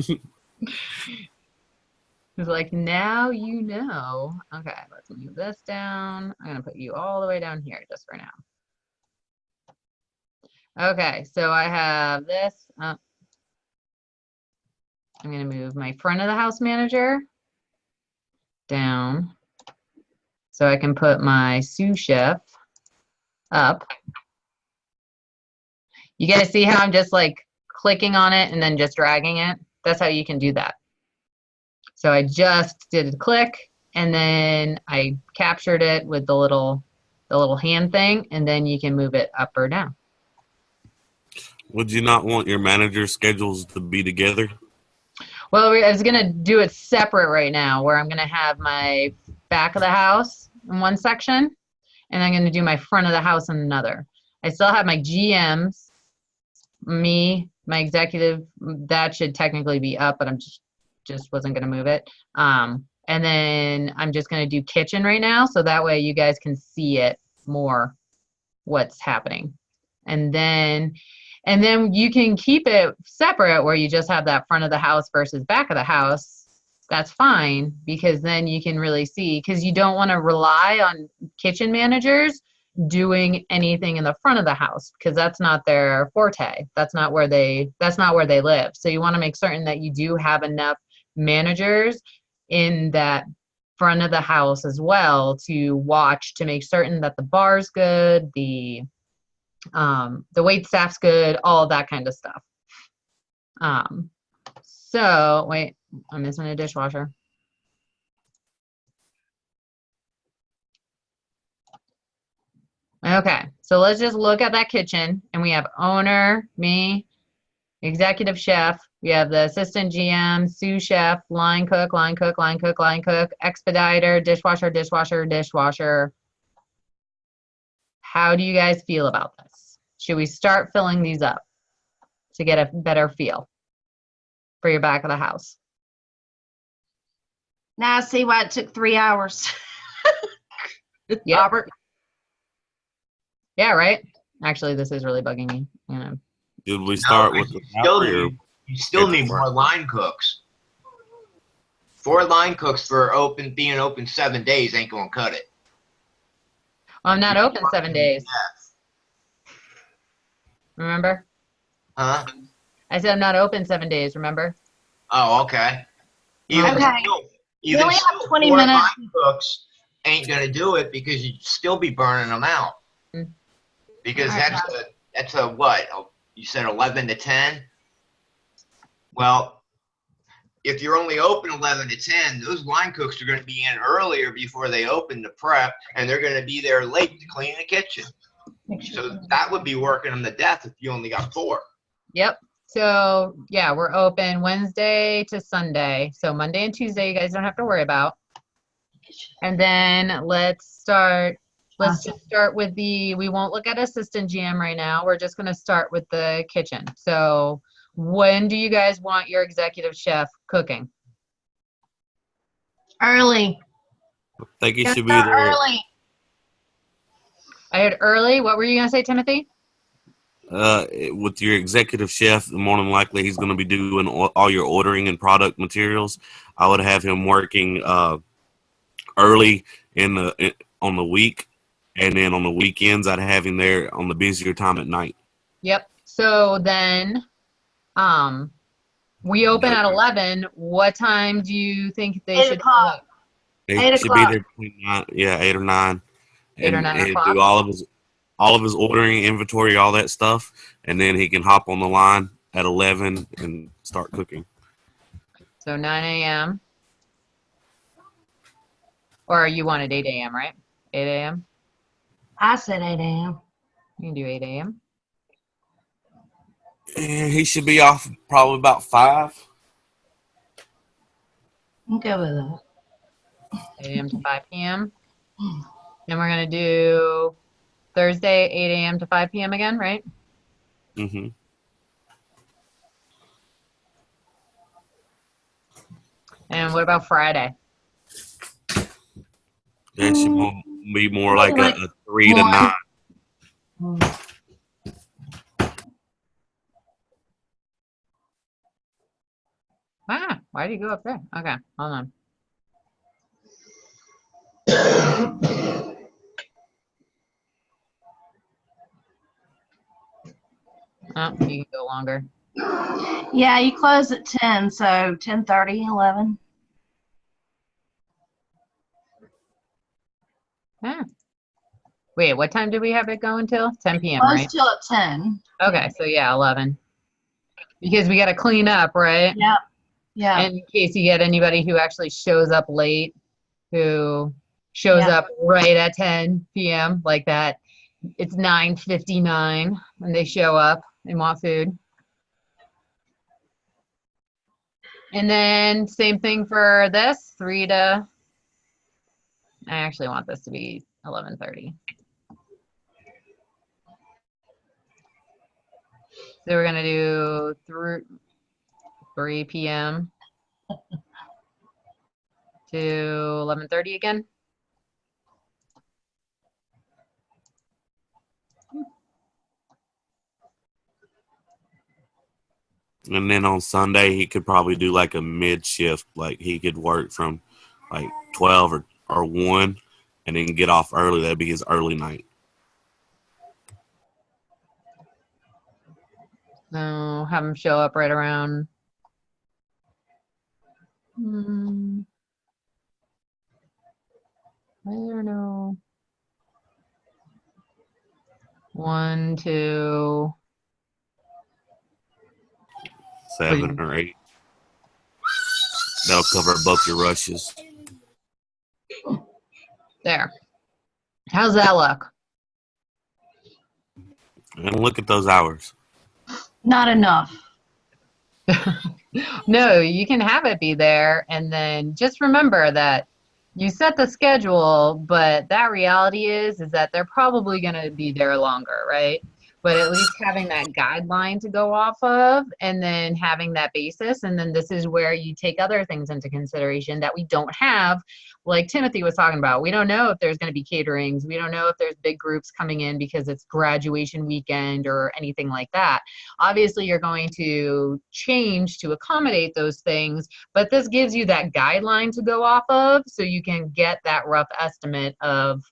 It's like, now you know. Okay, let's move this down. I'm going to put you all the way down here just for now. Okay, so I have this. I'm going to move my front of the house manager down so I can put my sous chef up. You guys see how I'm just like clicking on it and then just dragging it? That's how you can do that. So I just did a click and then I captured it with the little hand thing, and then you can move it up or down. Would you not want your manager schedules to be together? Well, I was going to do it separate right now, where I'm going to have my back of the house in one section, and I'm going to do my front of the house in another. I still have my GMs, me, my executive, that should technically be up, but I'm just wasn't going to move it. And then I'm just going to do kitchen right now, so that way you guys can see it more, what's happening. And then you can keep it separate where you just have that front of the house versus back of the house. That's fine, because then you can really see, because you don't want to rely on kitchen managers doing anything in the front of the house, because that's not their forte. That's not where they live. So you want to make certain that you do have enough managers in that front of the house as well to watch, to make certain that the bar's good, the wait staff's good, all that kind of stuff. So wait, I'm missing a dishwasher. Okay, so let's just look at that kitchen, and we have owner, me, executive chef, we have the assistant GM, sous chef, line cook, line cook, line cook, line cook, expediter, dishwasher, dishwasher, dishwasher. How do you guys feel about this? Should we start filling these up to get a better feel for your back of the house? Now I see why it took 3 hours. Yep. Robert. Yeah, right? Actually, this is really bugging me. You know. Did we start with the salary? You still need more line cooks. 4 line cooks for being open 7 days ain't gonna cut it. Well, I'm not open 7 days. Remember? Huh? I said I'm not open 7 days, remember? Oh, okay. Okay. Even We only have still, 20 4 minutes. line cooks ain't gonna do it, because you'd still be burning them out. Because that's a what? You said 11 to 10? Well, if you're only open 11 to 10, those line cooks are going to be in earlier before they open the prep, and they're going to be there late to clean the kitchen. So that would be working them to death if you only got 4. Yep. So, yeah, we're open Wednesday to Sunday. So Monday and Tuesday, you guys don't have to worry about. And then let's just start with we won't look at assistant GM right now. We're just going to start with the kitchen. So when do you guys want your executive chef cooking? Early. I think he should be Start there. early. I heard early. What were you going to say, Timothy? With your executive chef, more than likely he's going to be doing all your ordering and product materials. I would have him working early on the week, and then on the weekends I'd have him there on the busier time at night. Yep. So then we open at 11. What time do you think they 8 should o'clock. He 8 should be o'clock. there between 8 or 9. 8 or And 9 he'd o'clock. do all all of his ordering, inventory, all that stuff, and then he can hop on the line at 11 and start cooking. So 9 a.m. Or you wanted 8 a.m., right? 8 a.m.? I said 8 a.m. You can do 8 a.m. And he should be off probably about 5. I'm good with that. 8 a.m. to 5 p.m. And we're going to do Thursday, 8 a.m. to 5 p.m. again, right? Mm-hmm. And what about Friday? That should be more like a 3 to 9. Why did you go up there? Okay, hold on. Oh, you can go longer. Yeah, you close at 10, so 10:30, 11. Wait, what time did we have it go until? 10 p.m., Close right? till at 10. Okay, so yeah, 11. Because we got to clean up, right? Yep. Yeah. And in case you get anybody who actually shows up late, who shows up right at 10 p.m. like that, it's 9:59 when they show up and want food. And then same thing for this, 3 to, I actually want this to be 11:30. So we're gonna do 3 p.m. to 11:30 again. And then on Sunday, he could probably do like a mid shift. Like he could work from like 12 or 1 and then get off early. That'd be his early night. So have him show up right around. I don't know. 1, 2. 7 or 8. That'll cover both your rushes. There. How's that look? And look at those hours. Not enough. No, you can have it be there, and then just remember that you set the schedule, but that reality is that they're probably going to be there longer, right? But at least having that guideline to go off of, and then having that basis, and then this is where you take other things into consideration that we don't have, like Timothy was talking about. We don't know if there's going to be caterings. We don't know if there's big groups coming in because it's graduation weekend or anything like that. Obviously, you're going to change to accommodate those things, but this gives you that guideline to go off of so you can get that rough estimate of,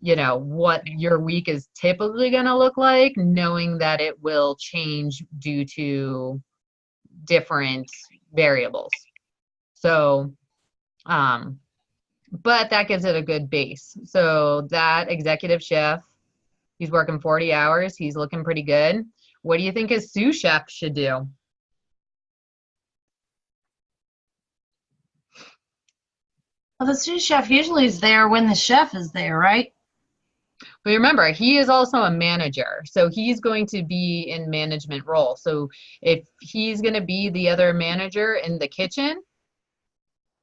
you know, what your week is typically going to look like, knowing that it will change due to different variables. So, but that gives it a good base. So that executive chef, he's working 40 hours. He's looking pretty good. What do you think his sous chef should do? Well, the sous chef usually is there when the chef is there, right? But remember, he is also a manager, so he's going to be in management role. So if he's going to be the other manager in the kitchen,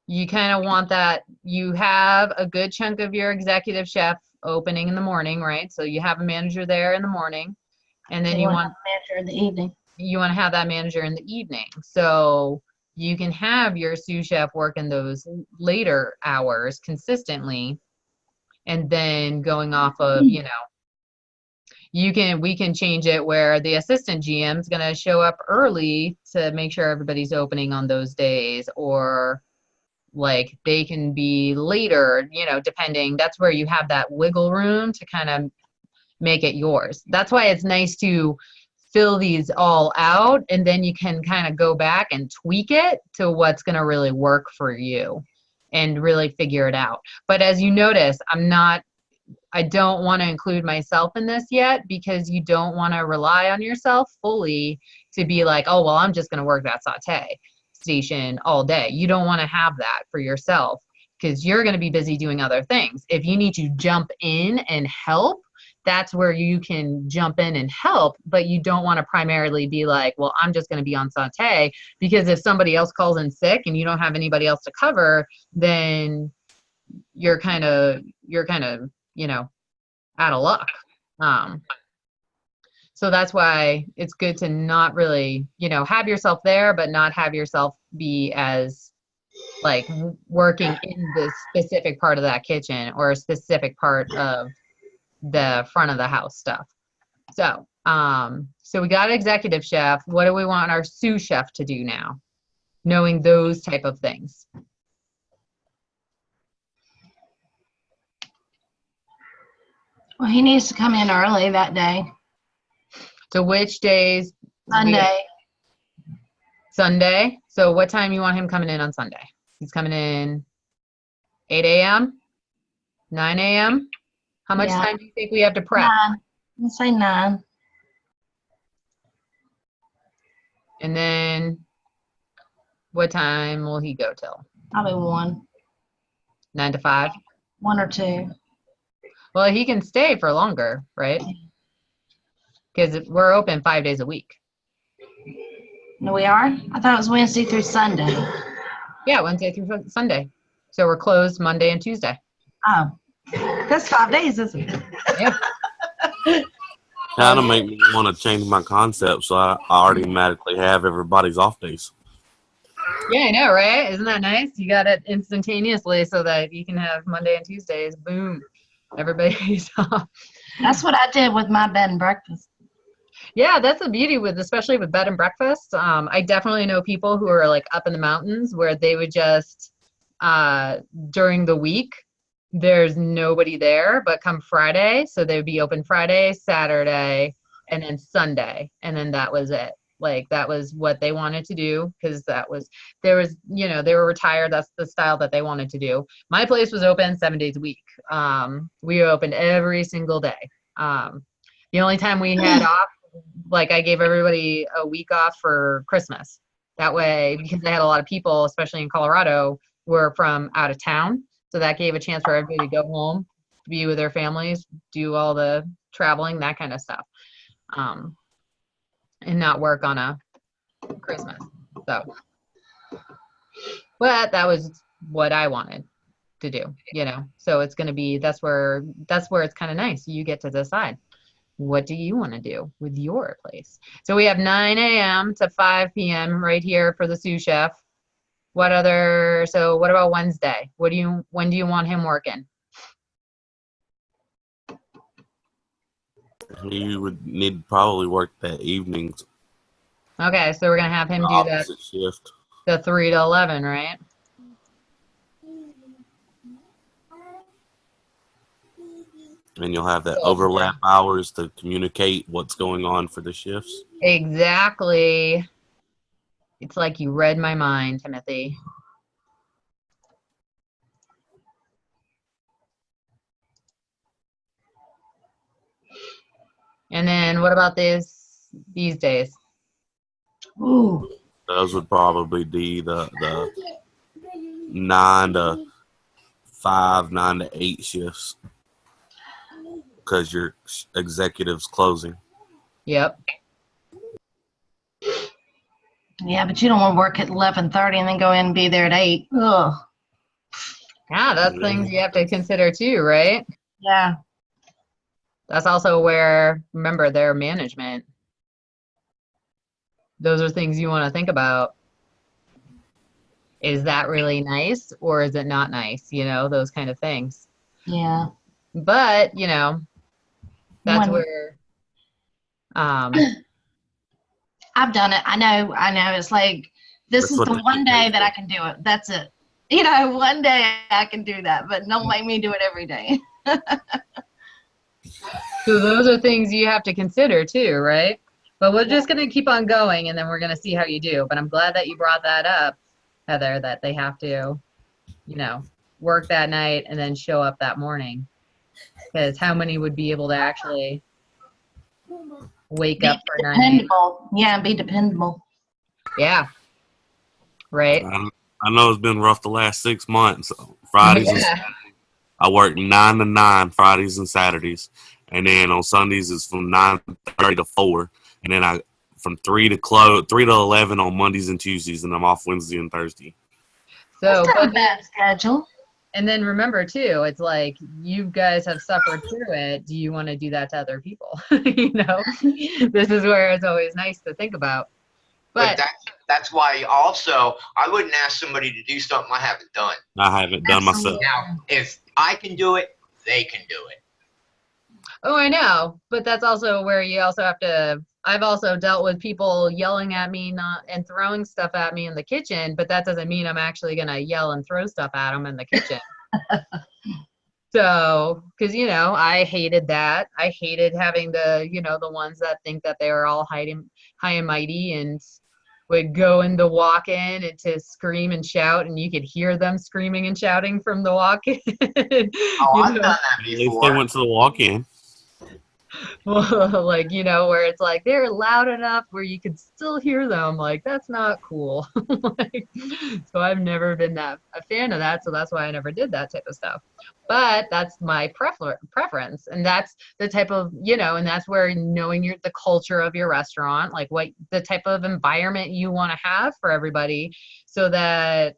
you kind of want that. You have a good chunk of your executive chef opening in the morning, right? So you have a manager there in the morning, and then you want a manager in the evening. You want to have that manager in the evening. So you can have your sous chef work in those later hours consistently. And then going off of, you know, we can change it where the assistant GM is going to show up early to make sure everybody's opening on those days, or like they can be later, you know, depending. That's where you have that wiggle room to kind of make it yours. That's why it's nice to fill these all out, and then you can kind of go back and tweak it to what's going to really work for you and really figure it out. But as you notice, I'm not I don't want to include myself in this yet because you don't want to rely on yourself fully to be like, oh, well, I'm just going to work that saute station all day. You don't want to have that for yourself because you're going to be busy doing other things. If you need to jump in and help, that's where you can jump in and help, but you don't want to primarily be like, well, I'm just going to be on saute, because if somebody else calls in sick and you don't have anybody else to cover, then you're kind of, out of luck. So that's why it's good to not really, have yourself there, but not have yourself be as like working in the specific part of that kitchen or a specific part of the front of the house stuff. So, so we got executive chef. What do we want our sous chef to do now? Knowing those type of things. Well, he needs to come in early that day. So which days? Sunday. Sunday. So what time you want him coming in on Sunday? He's coming in 8 a.m., 9 a.m.? How much time do you think we have to prep? 9. Let's say 9. And then what time will he go till? Probably 1. 9 to 5? 1 or 2. Well, he can stay for longer, right? Because we're open 5 days a week. No, we are? I thought it was Wednesday through Sunday. Yeah, Wednesday through Sunday. So we're closed Monday and Tuesday. Oh, that's 5 days, isn't it? Yeah. Kind of make me want to change my concept so I automatically have everybody's off days. Yeah, I know, right? Isn't that nice? You got it instantaneously so that you can have Monday and Tuesdays. Boom. Everybody's off. That's what I did with my bed and breakfast. Yeah, that's the beauty with, especially with bed and breakfast. I definitely know people who are like up in the mountains where they would just, during the week, there's nobody there, but come Friday, so they would be open Friday, Saturday, and then Sunday. And then that was it. Like that was what they wanted to do because they were retired. That's the style that they wanted to do. My place was open 7 days a week. We opened every single day. The only time we had off, like I gave everybody a week off for Christmas. That way, because I had a lot of people, especially in Colorado, were from out of town. So that gave a chance for everybody to go home, be with their families, do all the traveling, that kind of stuff. And not work on a Christmas. So, but that was what I wanted to do, so it's going to be, that's where it's kind of nice. You get to decide, what do you want to do with your place? So we have 9 a.m. to 5 p.m. right here for the sous chef. What about Wednesday? When do you want him working? You would need to probably work that evenings. Okay, so we're going to have him do that Shift. the 3 to 11, right? And you'll have that overlap hours to communicate what's going on for the shifts. Exactly. It's like you read my mind, Timothy. And then what about these days? Ooh. Those would probably be the 9 to 5, 9 to 8 shifts. Because your executive's closing. Yep. Yeah, but you don't want to work at 11:30 and then go in and be there at 8. Ugh. Yeah, that's things you have to consider too, right? Yeah. That's also where, remember, their management. Those are things you want to think about. Is that really nice or is it not nice? Those kind of things. Yeah. But, that's where. I've done it. I know. It's like, this is the one day that I can do it. That's it. One day I can do that, but don't make me do it every day. So those are things you have to consider too, right? But we're just going to keep on going and then we're going to see how you do. But I'm glad that you brought that up, Heather, that they have to, work that night and then show up that morning. Because how many would be able to actually wake Be up for 9 a.m.? dependable. Yeah, be dependable. Yeah. Right. I know it's been rough the last 6 months. Fridays and Yeah. I work 9 to 9 Fridays and Saturdays, and then on Sundays it's from 9:30 to 4, and then I from 3 to 11 on Mondays and Tuesdays, and I'm off Wednesday and Thursday. So, That's not but a bad schedule. and then remember too, it's like you guys have suffered through it. Do you want to do that to other people? You know, this is where it's always nice to think about. But But that's why also I wouldn't ask somebody to do something I haven't done. I haven't done myself. Absolutely. Now, if I can do it, they can do it. oh, I know. But that's also where you also have to. I've also dealt with people yelling at me and throwing stuff at me in the kitchen, but that doesn't mean I'm actually gonna yell and throw stuff at them in the kitchen. So, because I hated that. I hated having the ones that think that they were all high and mighty and would go in the walk-in and to scream and shout, and you could hear them screaming and shouting from the walk-in. Oh, I've done that At least they before. went to the walk-in. Well, like, where it's like they're loud enough where you could still hear them. Like, that's not cool. Like, so I've never been a fan of that. So that's why I never did that type of stuff. But that's my preference. And that's the type of, and that's where knowing the culture of your restaurant, like what the type of environment you want to have for everybody so that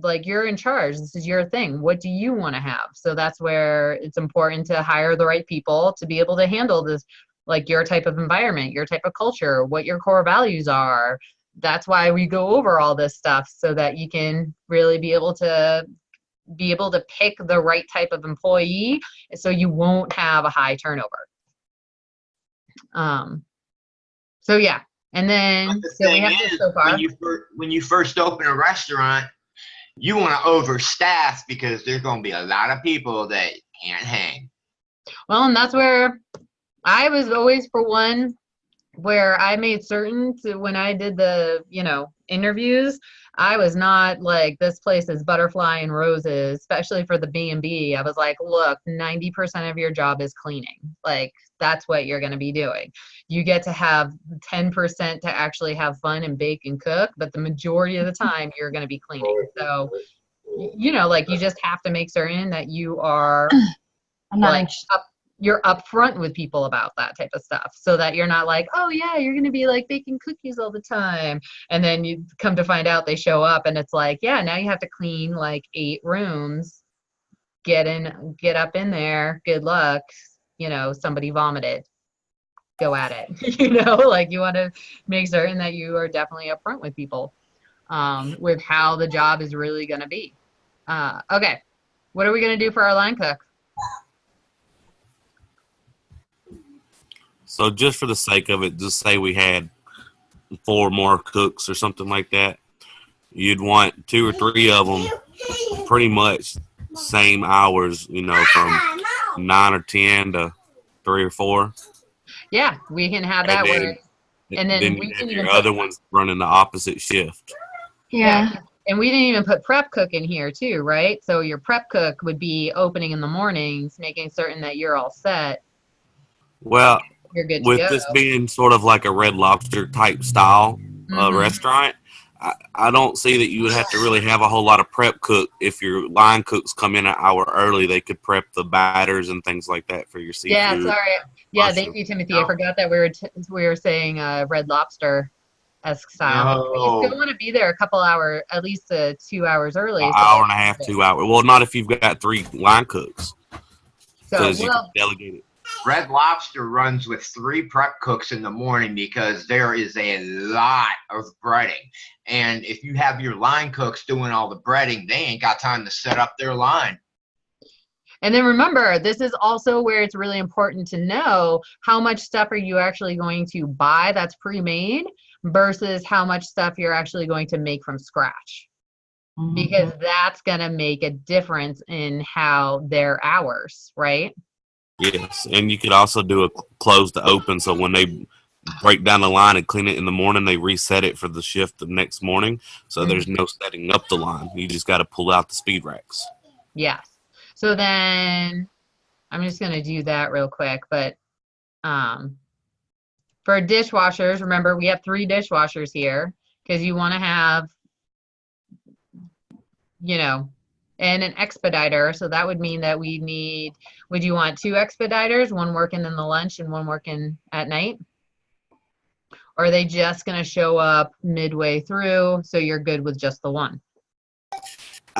like you're in charge. This is your thing. What do you want to have? So that's where it's important to hire the right people to be able to handle this, like your type of environment, your type of culture, what your core values are. That's why we go over all this stuff so that you can really be able to pick the right type of employee so you won't have a high turnover. So yeah. And then, so we have this so far. When you first open a restaurant, you want to overstaff because there's going to be a lot of people that can't hang. Well, and that's where I was always for one, where I made certain to when I did the, interviews, I was not like, this place is butterfly and roses, especially for the B&B. I was like, look, 90% of your job is cleaning. Like, that's what you're going to be doing. You get to have 10% to actually have fun and bake and cook, but the majority of the time you're going to be cleaning. So, like you just have to make certain that you are you're upfront with people about that type of stuff so that you're not like, oh yeah, you're going to be like baking cookies all the time. And then you come to find out they show up and it's like, yeah, now you have to clean like 8 rooms, get up in there. Good luck. Somebody vomited, go at it. Like you want to make certain that you are definitely upfront with people, with how the job is really going to be. Okay. What are we going to do for our line cook? So just for the sake of it, just say we had 4 more cooks or something like that. You'd want 2 or 3 of them pretty much same hours, from 9 or 10 to 3 or 4. Yeah, we can have that. And then we can even your other ones running the opposite shift. Yeah. And we didn't even put prep cook in here too, right? So your prep cook would be opening in the mornings, making certain that you're all set. Well, you're good to with go. this being sort of like a Red Lobster type style restaurant, I don't see that you would have to really have a whole lot of prep cook. If your line cooks come in an hour early, they could prep the batters and things like that for your seafood. Yeah, sorry. Yeah, thank you, Timothy. I forgot that we were saying Red Lobster-esque style. No. But you still want to be there a couple hours, at least 2 hours early. An hour and a half, 2 hours. Well, not if you've got 3 line cooks. Because you can delegate it. Red Lobster runs with 3 prep cooks in the morning because there is a lot of breading. And if you have your line cooks doing all the breading, they ain't got time to set up their line. And then remember, this is also where it's really important to know how much stuff are you actually going to buy that's pre-made versus how much stuff you're actually going to make from scratch. Mm-hmm. Because that's going to make a difference in how their hours, right? Yes, and you could also do a close to open, so when they break down the line and clean it in the morning, they reset it for the shift the next morning. So there's no setting up the line. You just got to pull out the speed racks. Yes. So then I'm just going to do that real quick. But for dishwashers, remember we have 3 dishwashers here because you want to have, and an expediter. So that would mean that would you want 2 expediters, one working in the lunch and one working at night? Or are they just going to show up midway through so you're good with just the one?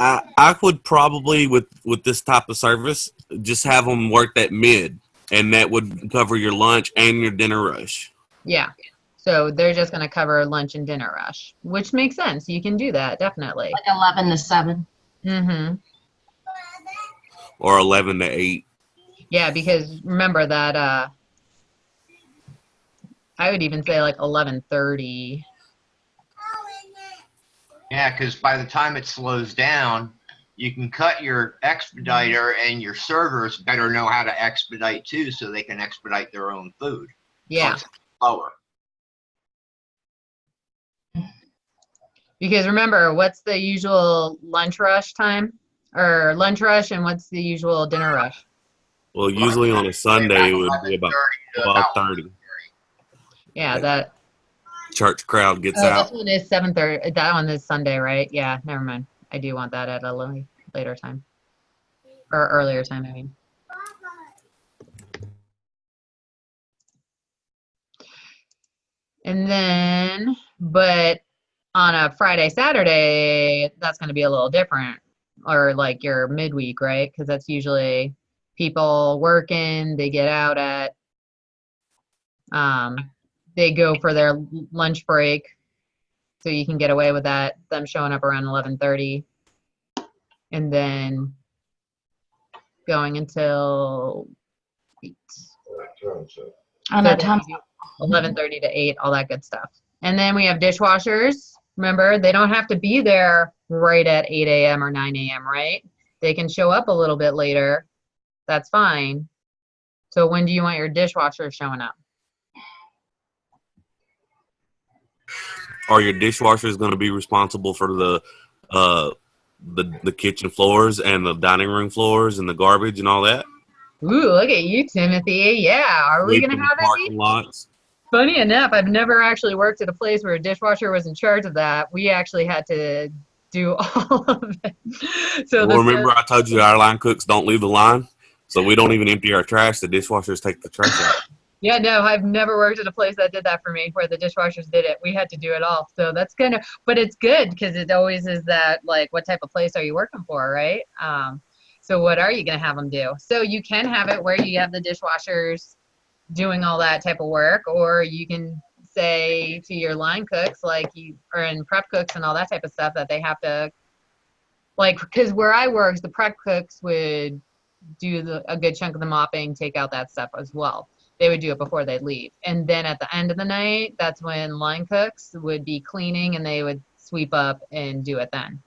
I would probably, with this type of service, just have them work that mid, and that would cover your lunch and your dinner rush. Yeah. So they're just going to cover lunch and dinner rush, which makes sense. You can do that, definitely. Like 11 to 7. Mm-hmm. Or 11 to 8. Yeah, because remember that I would even say like 11:30. Yeah, because by the time it slows down, you can cut your expediter, and your servers better know how to expedite too, so they can expedite their own food. Yeah. So it's slower. Because remember, what's the usual lunch rush time? Or lunch rush, and what's the usual dinner rush? Well, usually on a Sunday it would be about 12:30. Yeah, that Church crowd gets out. This one is 7:30. That one is Sunday, right? Yeah, never mind. I do want that at a later time. Or earlier time, I mean. And then, but on a Friday, Saturday, that's going to be a little different. Or like your midweek, right? Because that's usually people working, they get out at, they go for their lunch break. So you can get away with that, them showing up around 11:30. And then going until 8. On that time. 11:30 to 8, all that good stuff. And then we have dishwashers. Remember, they don't have to be there right at 8 a.m. or 9 a.m., right? They can show up a little bit later. That's fine. So when do you want your dishwasher showing up? Are your dishwashers going to be responsible for the kitchen floors and the dining room floors and the garbage and all that? Ooh, look at you, Timothy. Yeah, are we going to have parking any? lots? Funny enough, I've never actually worked at a place where a dishwasher was in charge of that. We actually had to do all of it. So well, remember I told you our line cooks don't leave the line? So we don't even empty our trash. The dishwashers take the trash out. Yeah, no, I've never worked at a place that did that for me, where the dishwashers did it. We had to do it all. So that's but it's good because it always is that, like, what type of place are you working for, right? So what are you going to have them do? So you can have it where you have the dishwashers doing all that type of work, or you can say to your line cooks, like or in prep cooks and all that type of stuff, that they have to, like, because where I work, the prep cooks would do a good chunk of the mopping, take out that stuff as well. They would do it before they'd leave. And then at the end of the night, that's when line cooks would be cleaning, and they would sweep up and do it then.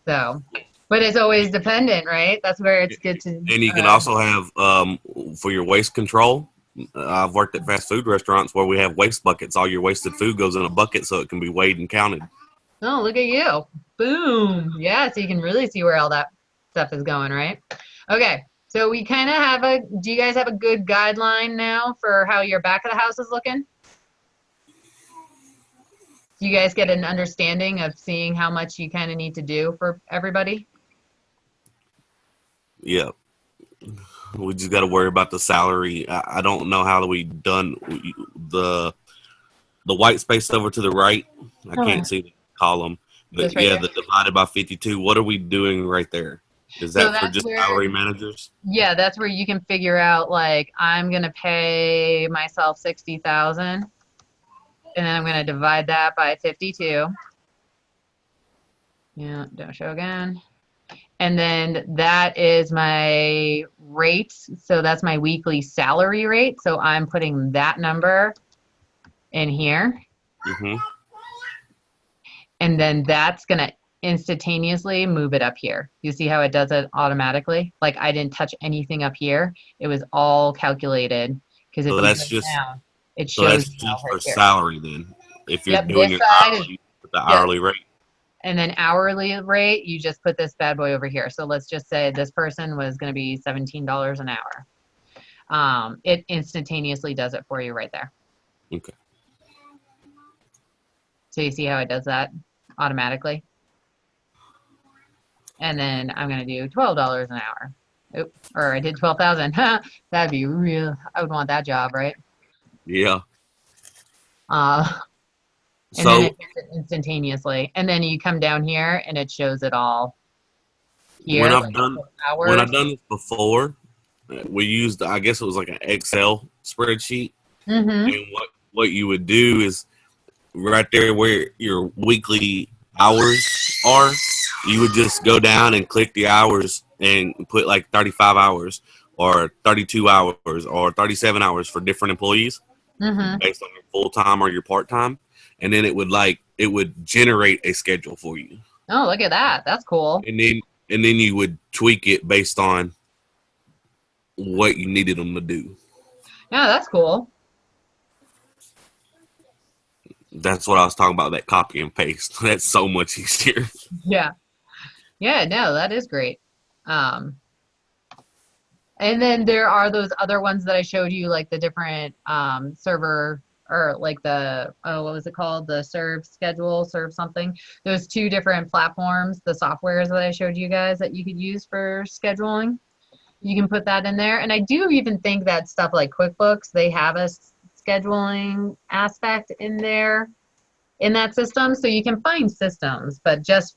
So, but it's always dependent, right? That's where it's good to. And you can also have, for your waste control, I've worked at fast food restaurants where we have waste buckets. All your wasted food goes in a bucket so it can be weighed and counted. Oh, look at you. Boom. Yeah, so you can really see where all that stuff is going, right? Okay, so we kind of do you guys have a good guideline now for how your back of the house is looking? Do you guys get an understanding of seeing how much you kind of need to do for everybody? Yeah. We just got to worry about the salary. I don't know how we done the white space over to the right. I can't see the column, but right yeah, there? the divided by 52. What are we doing right there? Is that for just salary managers? Yeah, that's where you can figure out, like, I'm gonna pay myself $60,000, and then I'm gonna divide that by 52. Yeah, don't show again. And then that is my rate. So that's my weekly salary rate. So I'm putting that number in here. Mm-hmm. And then that's going to instantaneously move it up here. You see how it does it automatically? Like, I didn't touch anything up here. It was all calculated. Because so that's just down, it so shows that's just for right salary then. If you're yep, doing your hourly, the hourly rate. And then hourly rate, you just put this bad boy over here. So let's just say this person was going to be $17 an hour. It instantaneously does it for you right there. Okay. So you see how it does that automatically? And then I'm going to do $12 an hour. Oops, or I did 12,000. That'd be real. I would want that job, right? Yeah. And So then it does it instantaneously. And then you come down here and it shows it all here. when like I've done this before, we used, I guess it was like an Excel spreadsheet. Mm-hmm. And what you would do is right there where your weekly hours are, you would just go down and click the hours and put like 35 hours or 32 hours or 37 hours for different employees based on your full-time or your part-time. And then it would generate a schedule for you. Oh, look at that. That's cool. And then you would tweak it based on what you needed them to do. Yeah, that's cool. That's what I was talking about, that copy and paste. That's so much easier. Yeah. Yeah, no, that is great. And then there are those other ones that I showed you, like the different server, or like the, what was it called? The serve something. Those two different platforms, the softwares that I showed you guys that you could use for scheduling. You can put that in there. And I do even think that stuff like QuickBooks, they have a scheduling aspect in there in that system. So you can find systems, but just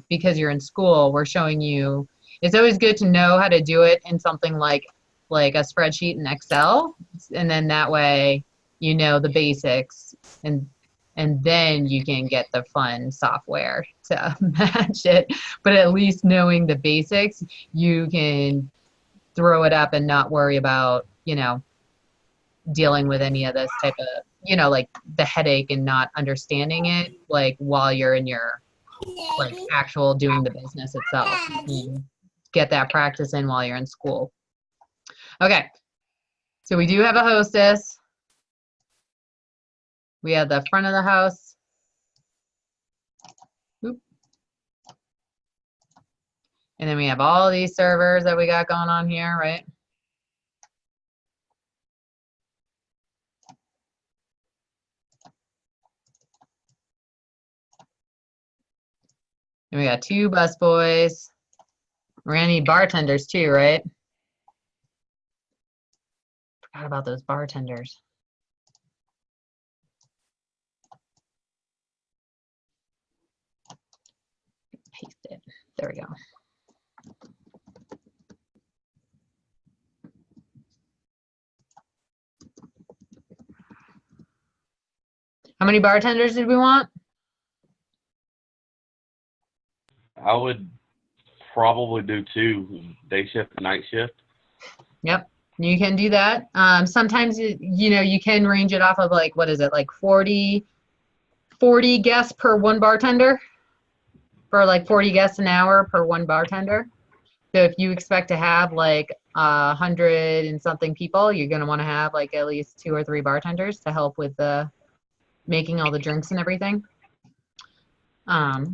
because you're in school, we're showing you, it's always good to know how to do it in something like a spreadsheet in Excel. And then that way, you know the basics, and then you can get the fun software to match it. But at least knowing the basics, you can throw it up and not worry about, dealing with any of this type of, like the headache and not understanding it, like while you're in your actual doing the business itself. You can get that practice in while you're in school. Okay, so we do have a hostess. We have the front of the house. Oop. And then we have all these servers that we got going on here, right? And we got 2 busboys. We're gonna need bartenders too, right? Forgot about those bartenders. Paste it. There we go. How many bartenders did we want? I would probably do 2, day shift and night shift. Yep, you can do that. Sometimes, you can range it off of like, what is it, like 40 guests per 1 bartender? For like 40 guests an hour per 1 bartender. So if you expect to have like 100 and something people, you're going to want to have like at least 2 or 3 bartenders to help with the making all the drinks and everything.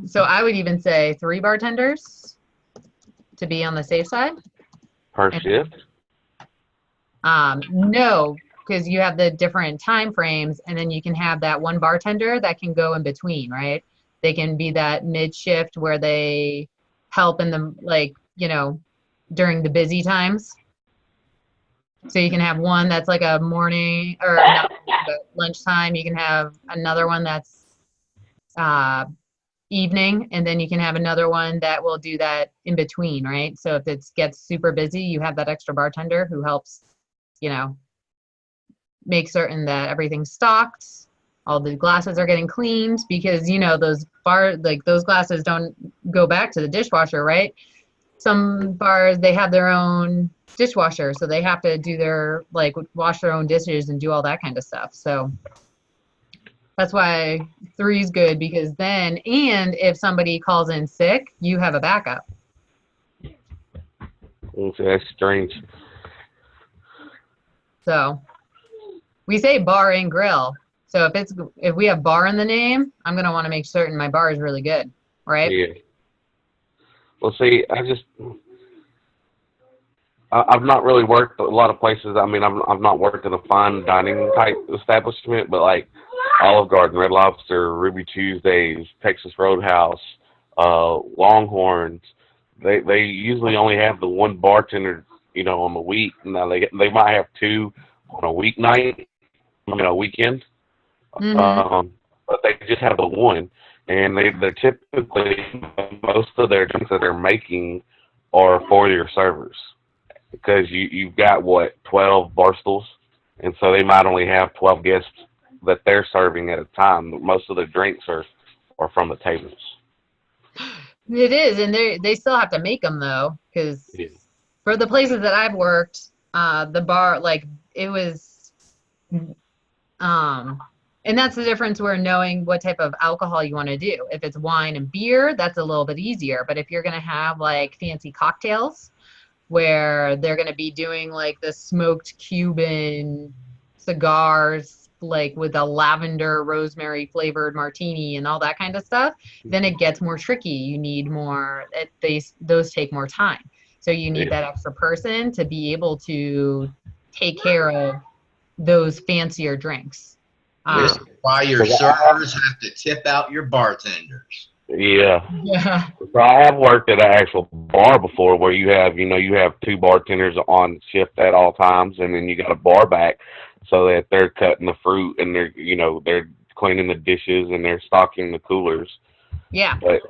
So I would even say 3 bartenders to be on the safe side. Per shift? No, because you have the different time frames, and then you can have that 1 bartender that can go in between, right? They can be that mid shift where they help in the, during the busy times. So you can have one that's like a morning or not, but lunchtime. You can have another one that's evening, and then you can have another one that will do that in between, right? So if it gets super busy, you have that extra bartender who helps, make certain that everything's stocked, all the glasses are getting cleaned, because those glasses don't go back to the dishwasher, right? Some bars, they have their own dishwasher, so they have to do wash their own dishes and do all that kind of stuff. So that's why 3 is good, because then, and if somebody calls in sick, you have a backup. Okay, that's strange. So we say bar and grill. So if we have bar in the name, I'm going to want to make certain my bar is really good. right? Yeah. Well, see, I've not really worked a lot of places. I mean, I've not worked in a fine dining type establishment, but like Olive Garden, Red Lobster, Ruby Tuesdays, Texas Roadhouse, Longhorns, they usually only have the one bartender, on the week. Now they might have two on a weeknight, weekend, Mm-hmm. but they just have the one, and they're typically most of their drinks that they're making are for your servers because you've got what 12 bar stools, and so they might only have 12 guests that they're serving at a time. Most of the drinks are from the tables. It is, and they still have to make them though, because Yeah. for the places that I've worked, the bar like it was, and that's the difference where knowing what type of alcohol you want to do. If it's wine and beer, that's a little bit easier. But if you're gonna have like fancy cocktails, where they're gonna be doing like the smoked Cuban cigars, like with a lavender rosemary flavored martini and all that kind of stuff, then it gets more tricky. You need more, those take more time. So you need that extra person to be able to take care of those fancier drinks. This is why your servers have to tip out your bartenders. Yeah. Yeah. So I have worked at an actual bar before where you have two bartenders on shift at all times, and then you got a bar back so that they're cutting the fruit and they're cleaning the dishes and they're stocking the coolers. Yeah. But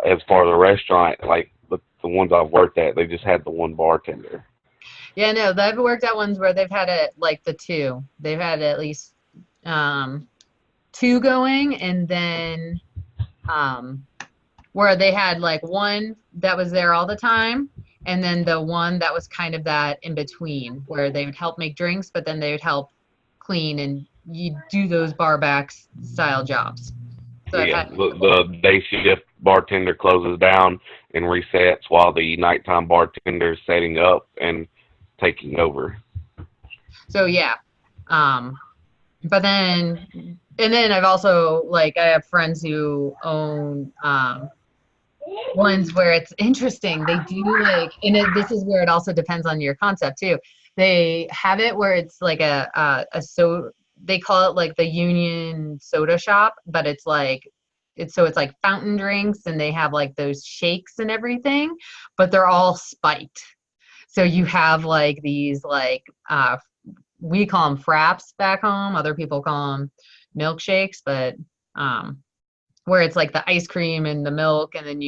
as far as the restaurant, like the ones I've worked at, they just had the one bartender. Yeah, no, I've worked at ones where they've had it like the two. They've had at least two going, and then where they had like one that was there all the time, and then the one that was kind of that in between where they would help make drinks, but then they would help clean, and you do those bar back style jobs. So Yeah, the day shift bartender closes down and resets while the nighttime bartender is setting up and taking over. So yeah, but then I've also I have friends who own ones where it's interesting. They do this is where it also depends on your concept too. They have it where it's like they call it like the Union Soda Shop, but it's like fountain drinks, and they have like those shakes and everything, but they're all spiked. So you have like these we call them fraps back home. Other people call them milkshakes, but where it's like the ice cream and the milk, and then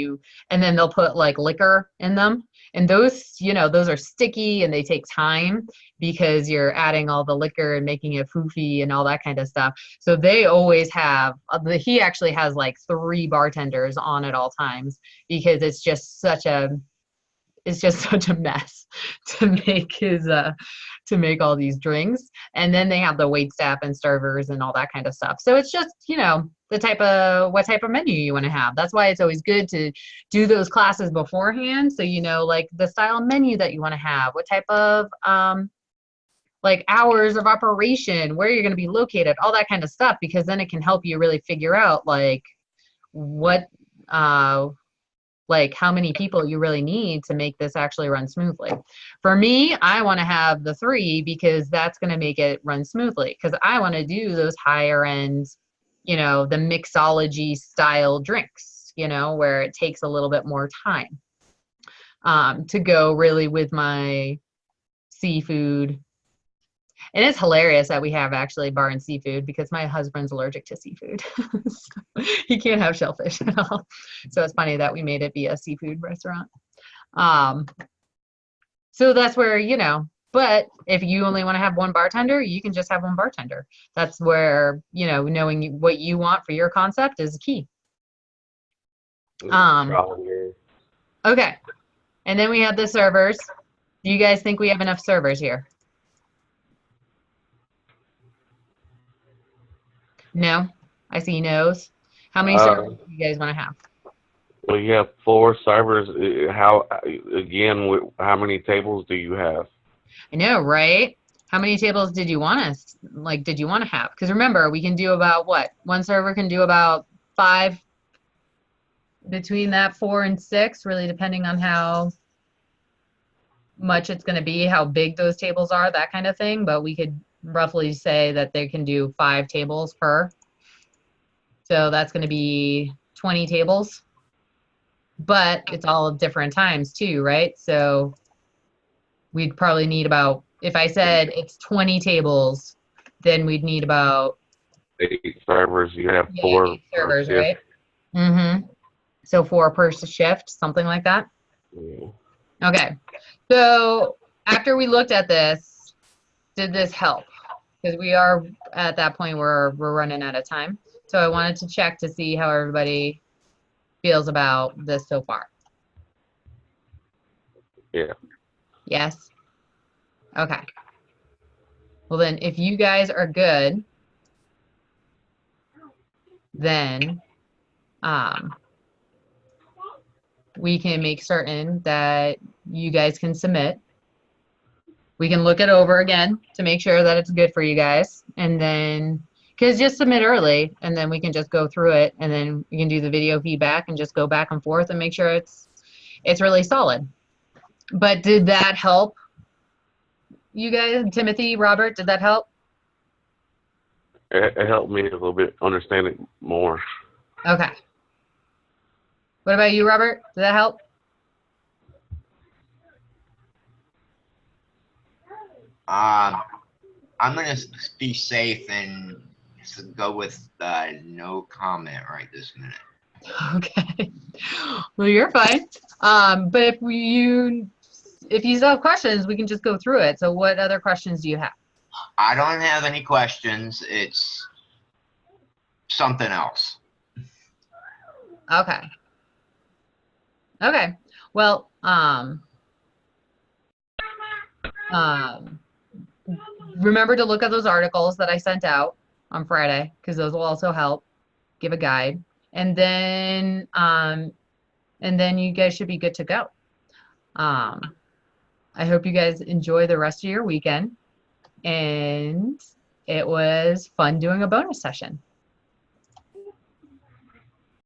they'll put like liquor in them. And those, those are sticky and they take time because you're adding all the liquor and making it foofy and all that kind of stuff. So they always have, he actually has like 3 bartenders on at all times because it's just such a mess to make all these drinks. And then they have the wait staff and servers and all that kind of stuff. So it's just, what type of menu you want to have. That's why it's always good to do those classes beforehand. So, like the style of menu that you want to have, what type of, hours of operation, where you're going to be located, all that kind of stuff, because then it can help you really figure out what, how many people you really need to make this actually run smoothly. For me, I want to have the 3 because that's going to make it run smoothly, because I want to do those higher end, the mixology style drinks, where it takes a little bit more time to go really with my seafood. And it's hilarious that we have actually bar and seafood because my husband's allergic to seafood. So he can't have shellfish at all. So it's funny that we made it be a seafood restaurant. So that's where, but if you only want to have one bartender, you can just have one bartender. That's where, knowing what you want for your concept is key. Okay. And then we have the servers. Do you guys think we have enough servers here? No? I see no's. How many servers do you guys want to have? Well, you have 4 servers. How many tables do you have? I know, right? How many tables did you want to have? Because remember, we can do about what? One server can do about 5 between that 4 and 6, really depending on how much it's going to be, how big those tables are, that kind of thing. But we could roughly say that they can do 5 tables per. So that's going to be 20 tables. But it's all of different times too, right? So we'd probably need about, if I said it's 20 tables, then we'd need about 8 servers. You have 4 8 servers, per shift. right? Mm-hmm. So 4 per shift, something like that. Yeah. Okay. So after we looked at this, did this help? Because we are at that point where we're running out of time. So I wanted to check to see how everybody feels about this so far. Yeah. Yes? Okay. Well then, if you guys are good, then we can make certain that you guys can submit. We can look it over again to make sure that it's good for you guys. And then, because just submit early, and then we can just go through it, and then we can do the video feedback and just go back and forth and make sure it's really solid. But did that help you guys? Timothy, Robert, did that help? It helped me a little bit understand it more. Okay. What about you, Robert? Did that help? I'm gonna be safe and go with no comment right this minute. Okay. Well, you're fine. But if you still have questions, we can just go through it. So what other questions do you have? I don't have any questions. It's something else. Okay. Okay. Well, remember to look at those articles that I sent out on Friday, because those will also help give a guide. And then you guys should be good to go. I hope you guys enjoy the rest of your weekend, and it was fun doing a bonus session.